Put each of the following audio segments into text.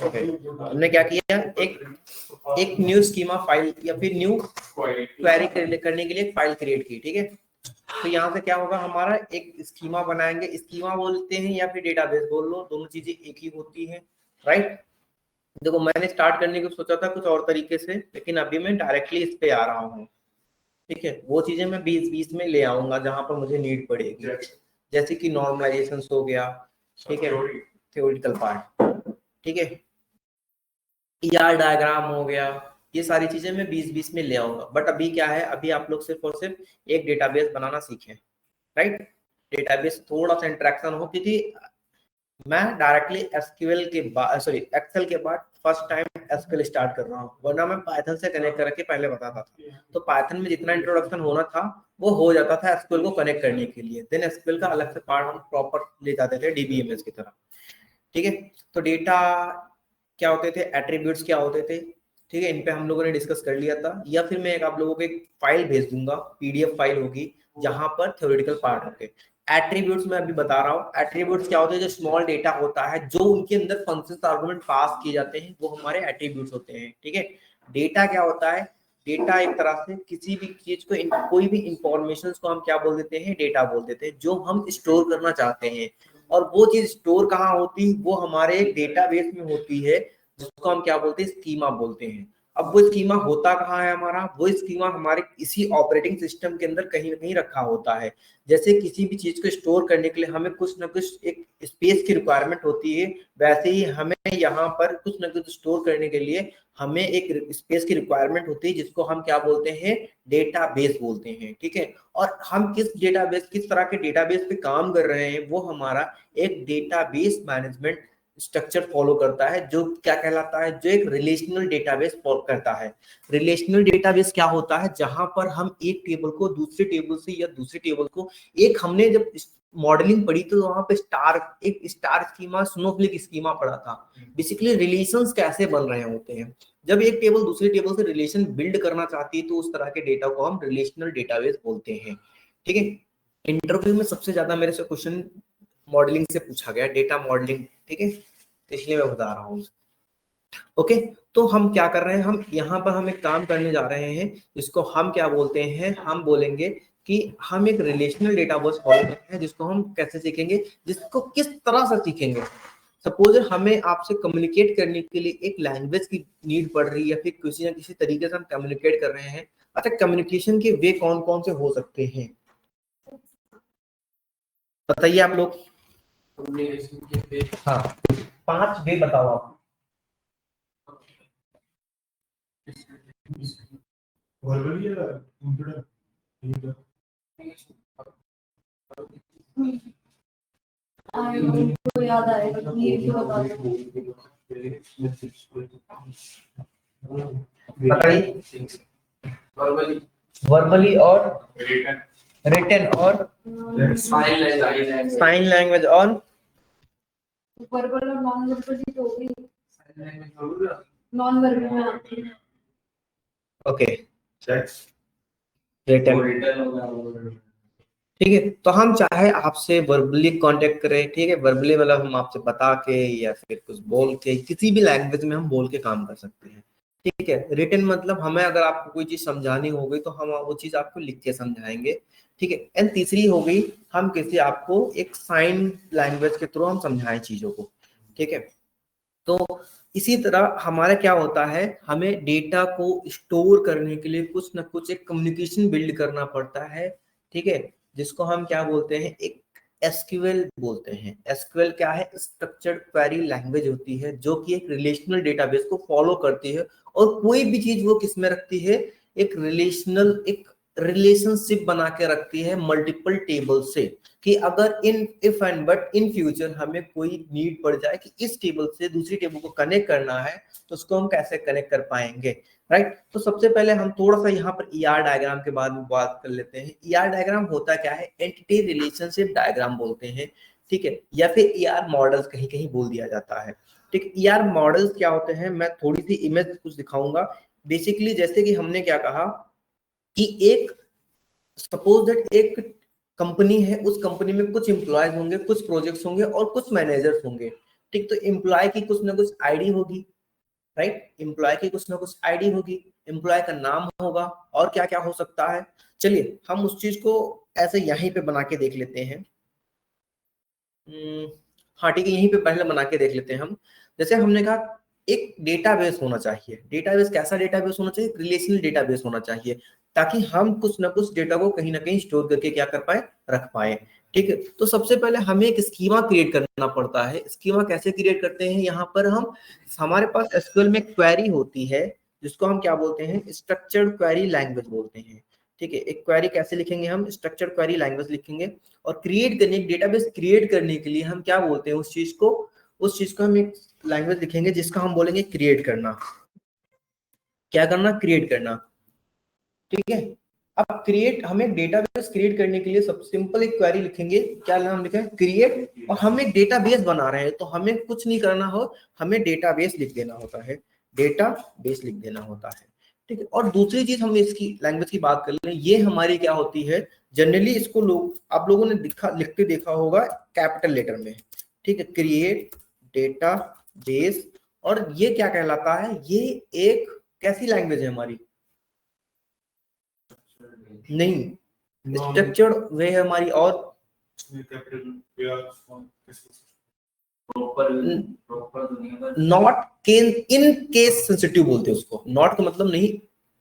Okay, हमने क्या किया, एक न्यू स्कीमा फाइल या फिर न्यू क्वेरी करने के लिए एक फाइल क्रिएट की, ठीक है। तो यहाँ से क्या होगा, हमारा एक स्कीमा बनाएंगे, स्कीमा बोलते हैं या फिर डेटाबेस बोल लो, दोनों चीजें एक ही होती हैं, राइट। देखो मैंने स्टार्ट करने को सोचा था कुछ और तरीके से, लेकिन अभी मैं डायरेक्टली इस पे आ रहा हूँ, ठीक है। वो चीजें मैं 20-20 में ले आऊंगा जहां पर मुझे नीड पड़ेगी, जैसे कि नॉर्मलाइजेशन हो गया, ठीक है, थ्योरेटिकल पार्ट, ठीक है, ईआर डायग्राम हो गया, ये सारी चीजें मैं 20-20 में ले आऊंगा। बट अभी क्या है, अभी आप लोग सिर्फ और सिर्फ एक डेटाबेस बनाना सीखें, राइट। डेटाबेस थोड़ा सा इंटरेक्शन हो, क्योंकि मैं डायरेक्टली एसक्यूएल के बाद, सॉरी एक्सेल के बाद फर्स्ट टाइम एसक्यूएल स्टार्ट कर रहा हूँ, वरना मैं पाइथन से कनेक्ट करके पहले बताता था। तो पाइथन में जितना इंट्रोडक्शन होना था वो हो जाता था एसक्यूएल को कनेक्ट करने के लिए, देन एसक्यूएल का अलग से पार्ट हम प्रॉपर ले जाते थे डीबीएमएस की तरह, ठीक है। तो डेटा क्या होते थे, एट्रीब्यूट्स क्या होते थे, ठीक है, इन पे हम लोगों ने डिस्कस कर लिया था। या फिर मैं आप लोगों को एक फाइल भेज दूंगा, पीडीएफ फाइल होगी जहां पर थ्योरेटिकल पार्ट होते हैं। एट्रीब्यूट्स मैं अभी बता रहा हूँ, एट्रीब्यूट्स क्या होते हैं, जो स्मॉल डेटा होता है, जो उनके अंदर फंक्शंस आर्गुमेंट पास किए जाते हैं, वो हमारे एट्रीब्यूट्स होते हैं, ठीक है। डेटा क्या होता है, डेटा एक तरह से किसी भी चीज को, कोई भी इंफॉर्मेशन को हम क्या बोल देते हैं, डेटा बोल देते हैं, जो हम स्टोर करना चाहते हैं। और वो चीज स्टोर कहाँ होती है, वो हमारे एक डेटाबेस में होती है, जिसको हम क्या बोलते हैं, स्कीमा बोलते हैं। अब वो स्कीमा होता कहाँ है हमारा, वो स्कीमा हमारे इसी ऑपरेटिंग सिस्टम के अंदर कहीं ना कहीं रखा होता है। जैसे किसी भी चीज को स्टोर करने के लिए हमें कुछ ना कुछ एक स्पेस की रिक्वायरमेंट होती है, वैसे ही हमें यहाँ पर कुछ ना कुछ स्टोर करने के लिए हमें एक स्पेस की रिक्वायरमेंट होती है, जिसको हम क्या बोलते हैं, डेटाबेस बोलते हैं, ठीक है। और हम किस तरह के डेटाबेस पे काम कर रहे हैं, वो हमारा एक डेटाबेस मैनेजमेंट स्ट्रक्चर फॉलो करता है, जो क्या कहलाता है, जो एक रिलेशनल डेटाबेस फॉलो करता है। रिलेशनल डेटाबेस क्या होता है, जहां पर हम एक टेबल को दूसरे टेबल से या दूसरे टेबल को, एक हमने जब मॉडलिंग पढ़ी तो वहां पे एक स्टार स्कीमा, स्नोफ्लेक स्कीमा पढ़ा था। बेसिकली रिलेशंस कैसे बन रहे होते हैं, जब एक टेबल दूसरे टेबल से रिलेशन बिल्ड करना चाहती है, तो उस तरह के डेटा को हम रिलेशनल डेटाबेस बोलते हैं, ठीक है। इंटरव्यू में सबसे ज्यादा मेरे से क्वेश्चन मॉडलिंग से पूछा गया, डेटा मॉडलिंग, ठीक है, इसलिए मैं बता रहा हूँ। ओके, तो हम क्या कर रहे हैं, हम यहाँ पर हम एक काम करने जा रहे हैं, जिसको हम क्या बोलते हैं, हम बोलेंगे कि हम एक रिलेशनल डेटाबेस फॉलो करते हैं, जिसको हम कैसे सीखेंगे, जिसको किस तरह से सीखेंगे। सपोज हमें आपसे कम्युनिकेट करने के लिए एक लैंग्वेज की नीड पड़ रही है, या फिर किसी ना किसी तरीके से हम कम्युनिकेट कर रहे हैं। अच्छा, कम्युनिकेशन के वे कौन कौन से हो सकते हैं, बताइए आप लोग। हाँ, 5 वे बताओ आप। तो याद आएगा कि ये क्यों बता वर्बली और रिटन और साइन लैंग्वेज और वर्बल और नॉन वर्बल की तो होगी, नॉन वर्बल में आती है। ओके, रिटन, ठीक है। तो हम चाहे आपसे वर्बली कांटेक्ट करें, ठीक है, वर्बली मतलब हम आपसे बता के या फिर कुछ बोल के, किसी भी लैंग्वेज में हम बोल के काम कर सकते हैं, ठीक है। रिटन मतलब हमें अगर आपको कोई चीज समझानी हो गई तो हम वो चीज आपको लिख के समझाएंगे, ठीक है। एंड तीसरी हो गई, हम किसी आपको एक साइन लैंग्वेज के थ्रू हम समझाएं चीजों को, ठीक है। तो इसी तरह हमारा क्या होता है, हमें डेटा को स्टोर करने के लिए कुछ ना कुछ एक कम्युनिकेशन बिल्ड करना पड़ता है, ठीक है, जिसको हम क्या बोलते हैं, एक एसक्यूएल बोलते हैं। एसक्यूएल क्या है, स्ट्रक्चर्ड क्वेरी लैंग्वेज होती है, जो कि एक रिलेशनल डेटाबेस को फॉलो करती है, और कोई भी चीज वो किसमें रखती है, एक रिलेशनशिप बना के रखती है मल्टीपल टेबल से, कि अगर if and but in future हमें कोई नीड पड़ जाए कि इस टेबल से दूसरी टेबल को कनेक्ट करना है, तो उसको हम कैसे कनेक्ट कर पाएंगे, राइट। तो सबसे पहले हम थोड़ा सा यहाँ पर ईआर डायग्राम के बाद में बात कर लेते हैं। ईआर डायग्राम होता क्या है, एंटिटी रिलेशनशिप डायग्राम बोलते हैं, ठीक है, या फिर ईआर मॉडल्स कहीं कहीं बोल दिया जाता है, ठीक। ईआर मॉडल्स क्या होते हैं, मैं थोड़ी सी इमेज कुछ दिखाऊंगा। बेसिकली जैसे कि हमने क्या कहा कि एक सपोज दैट एक कंपनी है, उस कंपनी में कुछ एम्प्लॉयज होंगे, कुछ प्रोजेक्ट्स होंगे और कुछ मैनेजर्स होंगे, ठीक, तो एम्प्लॉय की कुछ ना कुछ आईडी होगी, राइट, एम्प्लॉय की कुछ ना कुछ आईडी होगी, एम्प्लॉय का नाम होगा, और क्या क्या हो सकता है। चलिए हम उस चीज को ऐसे यहीं पे बना के देख लेते हैं। हाँ ठीक है, यहीं पे पहले बना के देख लेते हैं हम। जैसे हमने कहा एक डेटाबेस होना चाहिए। डेटाबेस कैसा डेटाबेस होना चाहिए? रिलेशनल डेटाबेस होना चाहिए, ताकि हम कुछ ना कुछ डेटा को कहीं ना कहीं स्टोर करके क्या कर पाए, रख पाए। ठीक है, तो सबसे पहले हमें एक स्कीमा क्रिएट करना पड़ता है। स्कीमा कैसे क्रिएट करते हैं? यहाँ पर हम, हमारे पास एसक्यूएल में क्वेरी होती है जिसको हम क्या बोलते हैं, स्ट्रक्चर्ड क्वेरी लैंग्वेज बोलते हैं। ठीक है, एक क्वेरी कैसे लिखेंगे हम? स्ट्रक्चर्ड क्वेरी लैंग्वेज लिखेंगे। और क्रिएट करने, एक डेटाबेस क्रिएट करने के लिए हम क्या बोलते हैं उस चीज को, उस चीज को हम एक लैंग्वेज लिखेंगे जिसका हम बोलेंगे क्रिएट करना। क्या करना? क्रिएट करना। ठीक है, अब क्रिएट, हमें डेटाबेस क्रिएट करने के लिए सब सिंपल एक क्वेरी लिखेंगे। क्या नाम लिखें? क्रिएट। और हम एक डेटाबेस बना रहे हैं तो हमें कुछ नहीं करना हो, हमें डेटाबेस लिख देना होता है, डेटाबेस लिख देना होता है। ठीक है, और दूसरी चीज हम इसकी लैंग्वेज की बात कर लें, ये हमारी क्या होती है, जनरली इसको लोग, आप लोगों ने लिखते देखा होगा कैपिटल लेटर में। ठीक है, क्रिएट डेटाबेस। और ये क्या कहलाता है? ये एक कैसी लैंग्वेज है हमारी? नहीं, स्ट्रक्चर्ड वे है हमारी। और नॉट इन केस सेंसिटिव बोलते हैं उसको। नॉट का मतलब नहीं,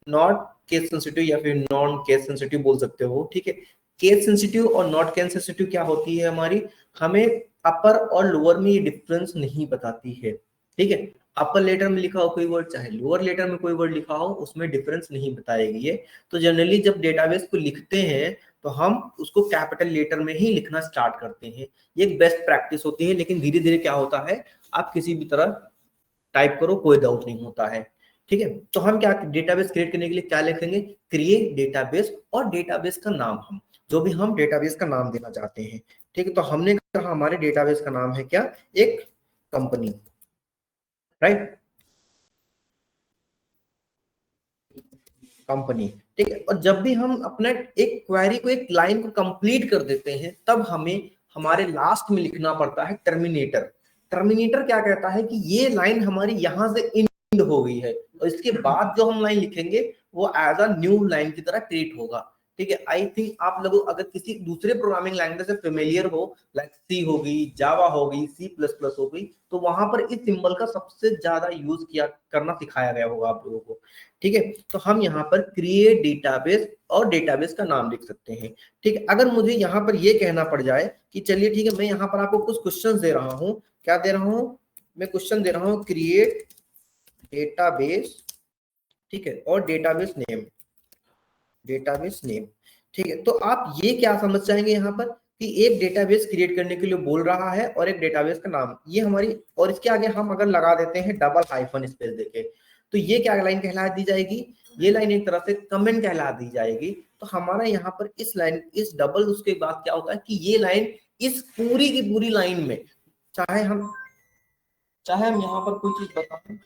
नॉट केस सेंसिटिव या फिर नॉन केस सेंसिटिव बोल सकते हो। ठीक है, केस सेंसिटिव और नॉट केस सेंसिटिव क्या होती है हमारी, हमें अपर और लोअर में ये डिफरेंस नहीं बताती है। ठीक है, अपर लेटर में लिखा हो कोई वर्ड, चाहे लोअर लेटर में कोई वर्ड लिखा हो, उसमें डिफरेंस नहीं बताएगी ये। तो जनरली जब डेटाबेस को लिखते हैं तो हम उसको कैपिटल लेटर में ही लिखना स्टार्ट करते हैं। ये एक बेस्ट प्रैक्टिस होती है, लेकिन धीरे धीरे क्या होता है, आप किसी भी तरह टाइप करो, कोई डाउट नहीं होता है। ठीक है, तो हम क्या डेटाबेस क्रिएट करने के लिए क्या लिखेंगे? क्रिएट डेटाबेस, और डेटाबेस का नाम, हम जो भी हम डेटाबेस का नाम देना चाहते हैं। ठीक है, तो हमने कहा हमारे डेटाबेस का नाम है क्या? एक कंपनी, राइट, कंपनी। ठीक है, और जब भी हम अपने एक क्वेरी को, एक लाइन को कंप्लीट कर देते हैं, तब हमें हमारे लास्ट में लिखना पड़ता है टर्मिनेटर। टर्मिनेटर क्या कहता है कि ये लाइन हमारी यहां से एंड हो गई है, और इसके बाद जो हम लाइन लिखेंगे वो एज अ न्यू लाइन की तरह क्रिएट होगा। ठीक है, आई थिंक आप लोग अगर किसी दूसरे प्रोग्रामिंग लैंग्वेज से फेमिलियर हो, लाइक सी हो गई, जावा हो गई, सी प्लस प्लस हो गई, तो वहां पर इस सिंबल का सबसे ज्यादा यूज किया करना सिखाया गया होगा आप लोगों को। ठीक है, तो हम यहाँ पर क्रिएट डेटाबेस और डेटाबेस का नाम लिख सकते हैं। ठीक है, अगर मुझे यहाँ पर ये कहना पड़ जाए कि चलिए ठीक है, मैं यहाँ पर आपको कुछ क्वेश्चन दे रहा हूँ, क्या दे रहा हूँ मैं? क्वेश्चन दे रहा हूँ क्रिएट डेटाबेस, ठीक है, और डेटाबेस नेम, डेटाबेस नेम। ठीक है, तो आप ये क्या समझ जाएंगे यहाँ पर कि एक डेटाबेस क्रिएट करने के लिए बोल रहा है और एक डेटाबेस का नाम, ये हमारी, और इसके आगे हम अगर लगा देते हैं डबल हाइफन स्पेस देके, तो ये क्या लाइन कहला दी जाएगी? ये लाइन एक तरह से कमेंट कहला दी जाएगी। तो हमारा यहाँ पर इस लाइन, इस डबल उसके बाद क्या होता है कि ये लाइन इस पूरी की पूरी लाइन में, चाहे हम यहाँ पर कोई चीज बताएं,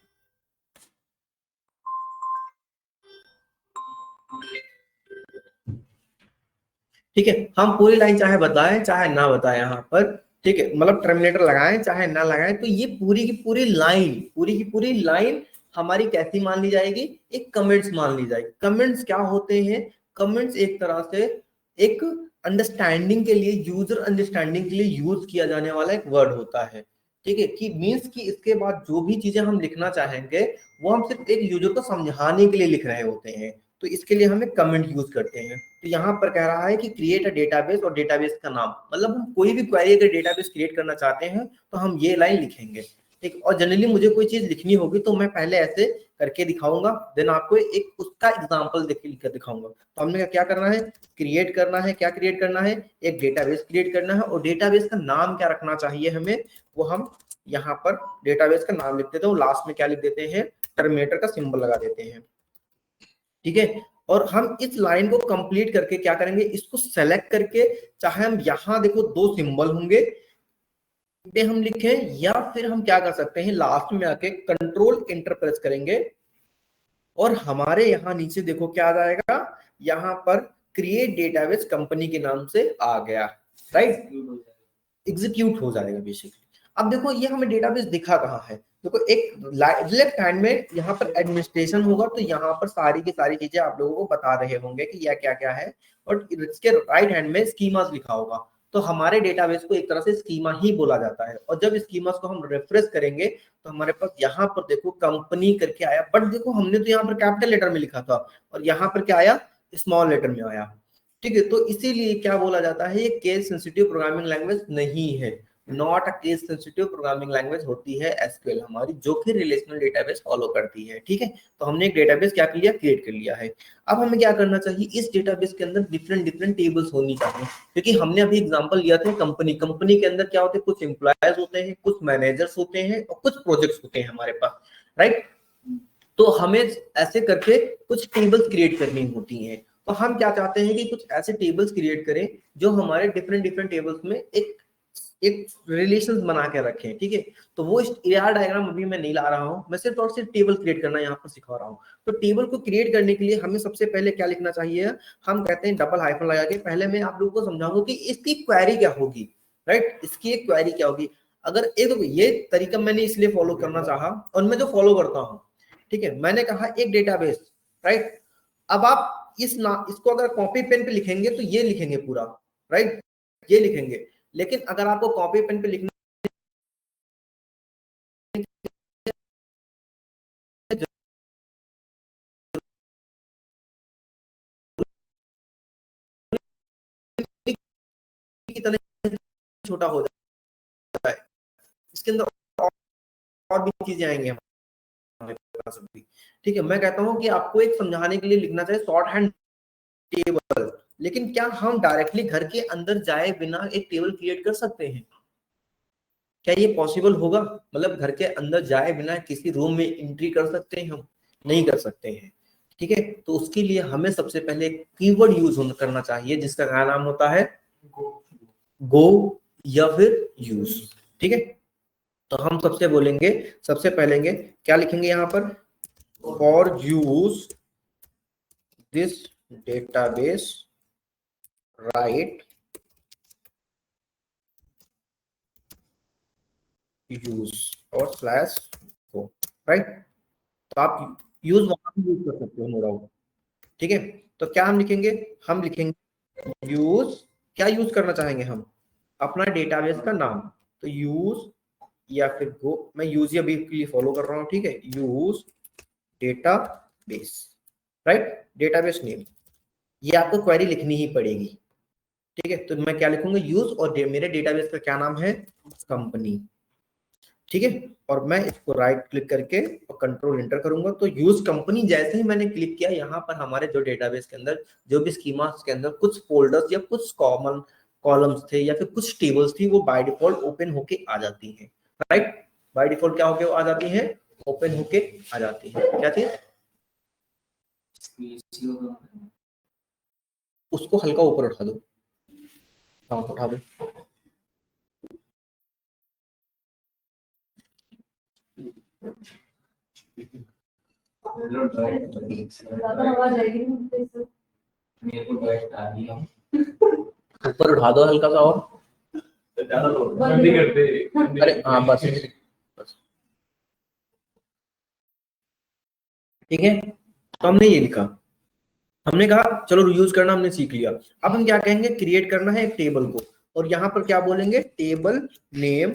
ठीक है, हम पूरी लाइन चाहे बताएं चाहे ना बताएं यहाँ पर, ठीक है, मतलब टर्मिनेटर लगाएं चाहे ना लगाएं, तो ये पूरी की पूरी लाइन, पूरी की पूरी लाइन हमारी कैसी मान ली जाएगी? एक कमेंट्स मान ली जाएगी। कमेंट्स क्या होते हैं? कमेंट्स एक तरह से एक अंडरस्टैंडिंग के लिए, यूजर अंडरस्टैंडिंग के लिए यूज किया जाने वाला एक वर्ड होता है। ठीक है, कि मीन्स कि इसके बाद जो भी चीजें हम लिखना चाहेंगे वो हम सिर्फ एक यूजर को समझाने के लिए लिख रहे होते हैं, तो इसके लिए हमें कमेंट यूज करते हैं। तो यहाँ पर कह रहा है कि क्रिएट अ डेटाबेस, और डेटाबेस का नाम, मतलब हम कोई भी क्वेरी अगर डेटाबेस क्रिएट करना चाहते हैं तो हम ये लाइन लिखेंगे। ठीक, और जनरली मुझे कोई चीज लिखनी होगी तो मैं पहले ऐसे करके दिखाऊंगा, देन आपको एक उसका एग्जांपल लिख कर दिखाऊंगा। तो हमने क्या करना है? क्रिएट करना है। क्या क्रिएट करना है? एक डेटाबेस क्रिएट करना है, और डेटाबेस का नाम क्या रखना चाहिए हमें, वो हम यहाँ पर डेटाबेस का नाम लिख देते हैं, लास्ट में क्या लिख देते हैं? टर्मिनेटर का सिंबल लगा देते हैं। ठीक है, और हम इस लाइन को कंप्लीट करके क्या करेंगे? इसको सेलेक्ट करके, चाहे हम यहां देखो दो सिंबल होंगे पे हम लिखें, या फिर हम क्या कर सकते हैं, लास्ट में आके कंट्रोल एंटर प्रेस करेंगे और हमारे यहाँ नीचे देखो क्या आ जाएगा, यहाँ पर क्रिएट डेटाबेस कंपनी के नाम से आ गया, राइट, एग्जीक्यूट हो जाएगा बेसिकली। अब देखो ये हमें डेटाबेस दिखा कहाँ है, देखो एक लेफ्ट हैंड में यहाँ पर एडमिनिस्ट्रेशन होगा, तो यहाँ पर सारी की सारी चीजें आप लोगों को बता रहे होंगे कि यह क्या क्या है, और इसके राइट हैंड में स्कीमास लिखा होगा। तो हमारे डेटाबेस को एक तरह से स्कीमा ही बोला जाता है, और जब स्कीमास को हम रिफ्रेश करेंगे तो हमारे पास यहाँ पर देखो कंपनी करके आया, बट देखो हमने तो यहाँ पर कैपिटल लेटर में लिखा था और यहाँ पर क्या आया, स्मॉल लेटर में आया। ठीक है, तो इसीलिए क्या बोला जाता है, ये केस सेंसिटिव प्रोग्रामिंग लैंग्वेज नहीं है, not a case sensitive programming language होती है एसक्यूएल हमारी, जो कि रिलेशनल डेटाबेस फॉलो करती है। ठीक है, तो हमने एक डेटाबेस क्या कर लिया, क्रिएट कर लिया है। अब हमें क्या करना चाहिए, इस डेटाबेस के अंदर डिफरेंट डिफरेंट टेबल्स होनी चाहिए, क्योंकि हमने अभी एग्जांपल लिया था कंपनी, कंपनी के अंदर क्या होते हैं, कुछ एम्प्लॉयज होते हैं, कुछ मैनेजर्स होते हैं और कुछ प्रोजेक्ट्स होते हैं हमारे पास, राइट। तो हमें ऐसे करके कुछ टेबल्स क्रिएट करनी होती हैं। तो हम क्या चाहते हैं कि कुछ ऐसे टेबल्स क्रिएट करें जो हमारे डिफरेंट डिफरेंट टेबल्स में एक रिलेशंस बना के रखें। ठीक है, तो वो एआर डायग्राम अभी मैं नहीं ला रहा हूं, मैं सिर्फ और सिर्फ टेबल क्रिएट करना यहाँ पर सिखा रहा हूँ। तो टेबल को क्रिएट करने के लिए हमें सबसे पहले क्या लिखना चाहिए, हम कहते हैं डबल हाइफन लगा के, पहले मैं आप लोगों को समझाऊंगा कि इसकी क्वेरी क्या होगी, राइट, इसकी एक क्वेरी क्या होगी। अगर ये तरीका मैंने इसलिए फॉलो करना चाहा, और मैं जो फॉलो करता हूँ, ठीक है, मैंने कहा एक डेटाबेस, राइट। अब आप इसको अगर कॉपी पेन पे लिखेंगे तो ये लिखेंगे पूरा, राइट, ये लिखेंगे। लेकिन अगर आपको कॉपी पेन पे लिखना कितना छोटा हो जाता है, इसके अंदर और भी चीजें आएंगे हमारे पास भी। ठीक है, मैं कहता हूं कि आपको एक समझाने के लिए लिखना चाहिए शॉर्ट हैंड टेबल, लेकिन क्या हम डायरेक्टली घर के अंदर जाए बिना एक टेबल क्रिएट कर सकते हैं? क्या ये पॉसिबल होगा? मतलब घर के अंदर जाए बिना किसी रूम में एंट्री कर सकते हैं हम? नहीं कर सकते हैं। ठीक है, तो उसके लिए हमें सबसे पहले कीवर्ड यूज करना चाहिए, जिसका क्या नाम होता है, गो या फिर यूज। ठीक है, तो हम सबसे बोलेंगे, सबसे पहले क्या लिखेंगे यहाँ पर, for use this database right use और स्लैश गो, राइट। तो आप यूज वहां भी यूज कर सकते हो, नो डाउट। ठीक है, तो क्या हम लिखेंगे, हम लिखेंगे यूज, क्या यूज करना चाहेंगे हम, अपना डेटाबेस का नाम, तो यूज या फिर गो, मैं यूज अभी के लिए फॉलो कर रहा हूँ। ठीक है, use database, right, database name, ये आपको क्वेरी लिखनी ही पड़ेगी। ठीक है, तो मैं क्या लिखूंगा, यूज, और मेरे डेटाबेस का क्या नाम है, कंपनी। ठीक है, और मैं इसको राइट क्लिक करके और कंट्रोल एंटर करूंगा, तो यूज कंपनी जैसे ही मैंने क्लिक किया, यहाँ पर हमारे जो डेटाबेस के अंदर जो भी स्कीमास के अंदर कुछ फोल्डर्स या कुछ कॉमन कॉलम्स थे या फिर कुछ टेबल्स थी, वो बाय डिफॉल्ट ओपन होके आ जाती हैं, राइट। बाय डिफॉल्ट क्या होके आ जाती है, ओपन होके आ जाती है। क्या थी, उसको हल्का ऊपर उठा दो, हाँ उठा दो। ज्यादा आवाज आएगी ऊपर उठा दो हल्का सा, और अरे हाँ बस, ठीक है। तो हमने ये लिखा, हमने कहा चलो यूज करना हमने सीख लिया। अब हम क्या कहेंगे, क्रिएट करना है एक टेबल को, और यहाँ पर क्या बोलेंगे, टेबल नेम।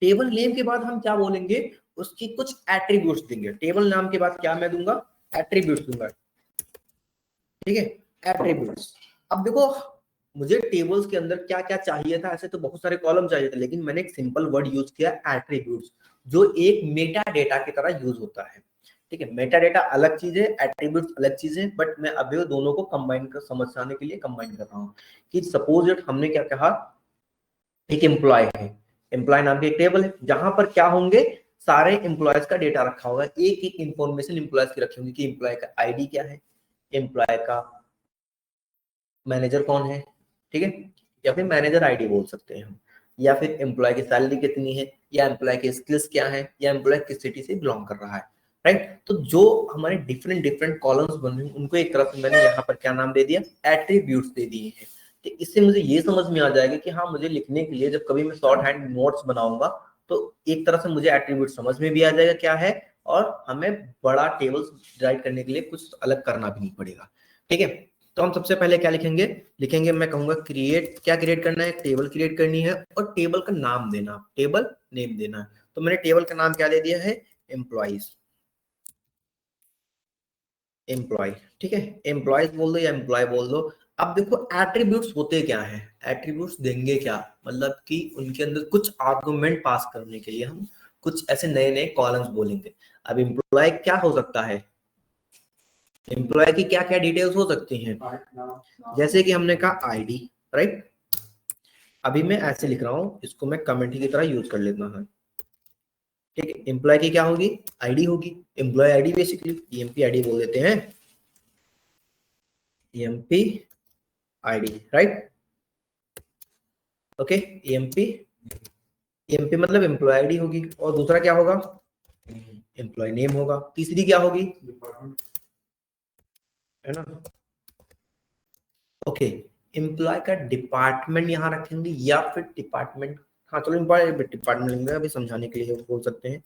टेबल नेम के बाद हम क्या बोलेंगे, उसकी कुछ एट्रीब्यूट्स देंगे। टेबल नाम के बाद क्या मैं दूंगा, एट्रीब्यूट्स दूंगा। ठीक है, एट्रीब्यूट्स। अब देखो मुझे टेबल्स के अंदर क्या क्या चाहिए था, ऐसे तो बहुत सारे कॉलम चाहिए थे, लेकिन मैंने एक सिंपल वर्ड यूज किया, एट्रीब्यूट्स, जो एक मेटा डेटा की तरह यूज होता है। ठीक है, मेटा डेटा अलग चीज है, एट्रीब्यूट्स अलग चीज है, बट मैं अभी दोनों को कंबाइन कर समझाने के लिए कंबाइन कर रहा हूँ। कि सपोज इट हमने क्या कहा, एक एम्प्लॉय है, एम्प्लॉय नाम की एक टेबल है, जहां पर क्या होंगे, सारे एम्प्लॉयज का डेटा रखा होगा, एक एक इंफॉर्मेशन एम्प्लॉयज की रखी होंगी कि एम्प्लॉय का आईडी क्या है, एम्प्लॉय का मैनेजर कौन है, ठीक है, या फिर मैनेजर आईडी बोल सकते हैं हम, या फिर एम्प्लॉय की सैलरी कितनी है, या एम्प्लॉय की स्किल्स क्या है, या एम्प्लॉय किस सिटी से बिलोंग कर रहा है, राइट। तो जो हमारे डिफरेंट डिफरेंट कॉलम्स बने उनको एक तरफ मैंने यहाँ पर क्या नाम दे दिया, एट्रीब्यूट्स दे दिए हैं। तो इससे मुझे ये समझ में आ जाएगा कि हाँ, मुझे लिखने के लिए जब कभी मैं शॉर्ट हैंड नोट्स बनाऊंगा तो एक तरह से मुझे एट्रीब्यूट समझ में भी आ जाएगा क्या है, और हमें बड़ा टेबल राइट करने के लिए कुछ अलग करना भी नहीं पड़ेगा। ठीक है, तो हम सबसे पहले क्या लिखेंगे, मैं कहूंगा क्रिएट, क्या क्रिएट करना है, टेबल क्रिएट करनी है और टेबल का नाम देना, टेबल नेम देना है। तो मैंने टेबल का नाम क्या दे दिया है, एम्प्लॉइज, एम्प्लॉय। ठीक है, एम्प्लॉयज बोल दो या एम्प्लॉय बोल दो। अब देखो एट्रीब्यूट्स होते क्या है, एट्रीब्यूट्स देंगे क्या, मतलब कि उनके अंदर कुछ आर्गुमेंट पास करने के लिए हम कुछ ऐसे नए नए कॉलम्स बोलेंगे। अब एम्प्लॉय क्या हो सकता है, एम्प्लॉय की क्या क्या डिटेल्स हो सकती हैं, जैसे कि हमने कहा आईडी, राइट। अभी मैं ऐसे लिख रहा हूं, इसको मैं कमेंट की तरह यूज कर लेता हूं। ठीक है, एम्प्लॉय की क्या होगी, आईडी होगी, employee ID basically EMP ID बोल देते हैं, EMP ID, right. Okay, EMP, EMP मतलब एम्प्लॉय आईडी होगी, और दूसरा क्या होगा, एम्प्लॉय नेम होगा, तीसरी क्या होगी, है ना। ओके, एम्प्लॉय का डिपार्टमेंट यहाँ रखेंगे या फिर डिपार्टमेंट, हाँ चलो एम्प्लॉय डिपार्टमेंट लेंगे, अभी समझाने के लिए बोल सकते हैं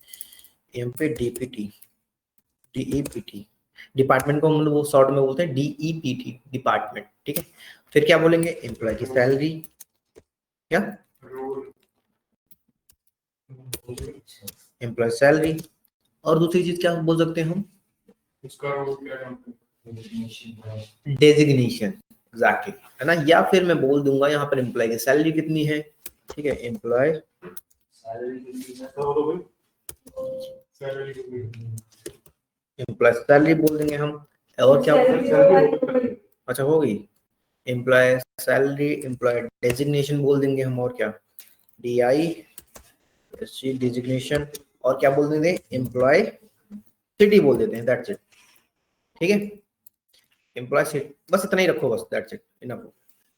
एमपी डीपीटी, डीईपीटी, डिपार्टमेंट को हम लोग वो शॉर्ट में बोलते हैं डीईपीटी, डिपार्टमेंट। ठीक है, फिर क्या बोलेंगे, एम्प्लॉय की सैलरी, क्या, एम्प्लॉय सैलरी, और दूसरी चीज क्या बोल सकते हैं हम, उसका रोल क्या, डेजिग्नेशन, एग्जैक्टली, है ना। या फिर मैं बोल दूंगा यहाँ पर एम्प्लॉय की सैलरी कितनी है। ठीक है, एम्प्लॉय एम्प्लॉय सैलरी बोल देंगे हम, और क्या, अच्छा हो गई, एम्प्लॉय सैलरी, एम्प्लॉय डेजिग्नेशन बोल देंगे हम, और क्या, DI डेजिग्नेशन, और क्या बोल देंगे, एम्प्लॉय सिटी बोल देते हैं, दैट्स इट। ठीक है, एम्प्लॉय सिटी, बस इतना ही रखो, बस दैट्स इट, इनफ।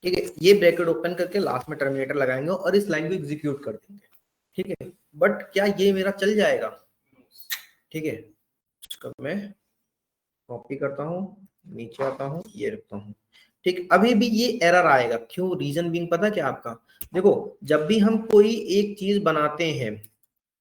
ठीक है, ये ब्रैकेट ओपन करके लास्ट में टर्मिनेटर लगाएंगे और इस लाइन को एग्जीक्यूट कर देंगे। ठीक है, बट क्या ये मेरा चल जाएगा, ठीक है, इसका मैं कॉपी करता हूँ, नीचे आता हूँ, ये रखता हूँ। ठीक, अभी भी ये एरर आएगा, क्यों, रीजन बीइंग पता क्या आपका, देखो जब भी हम कोई एक चीज बनाते हैं,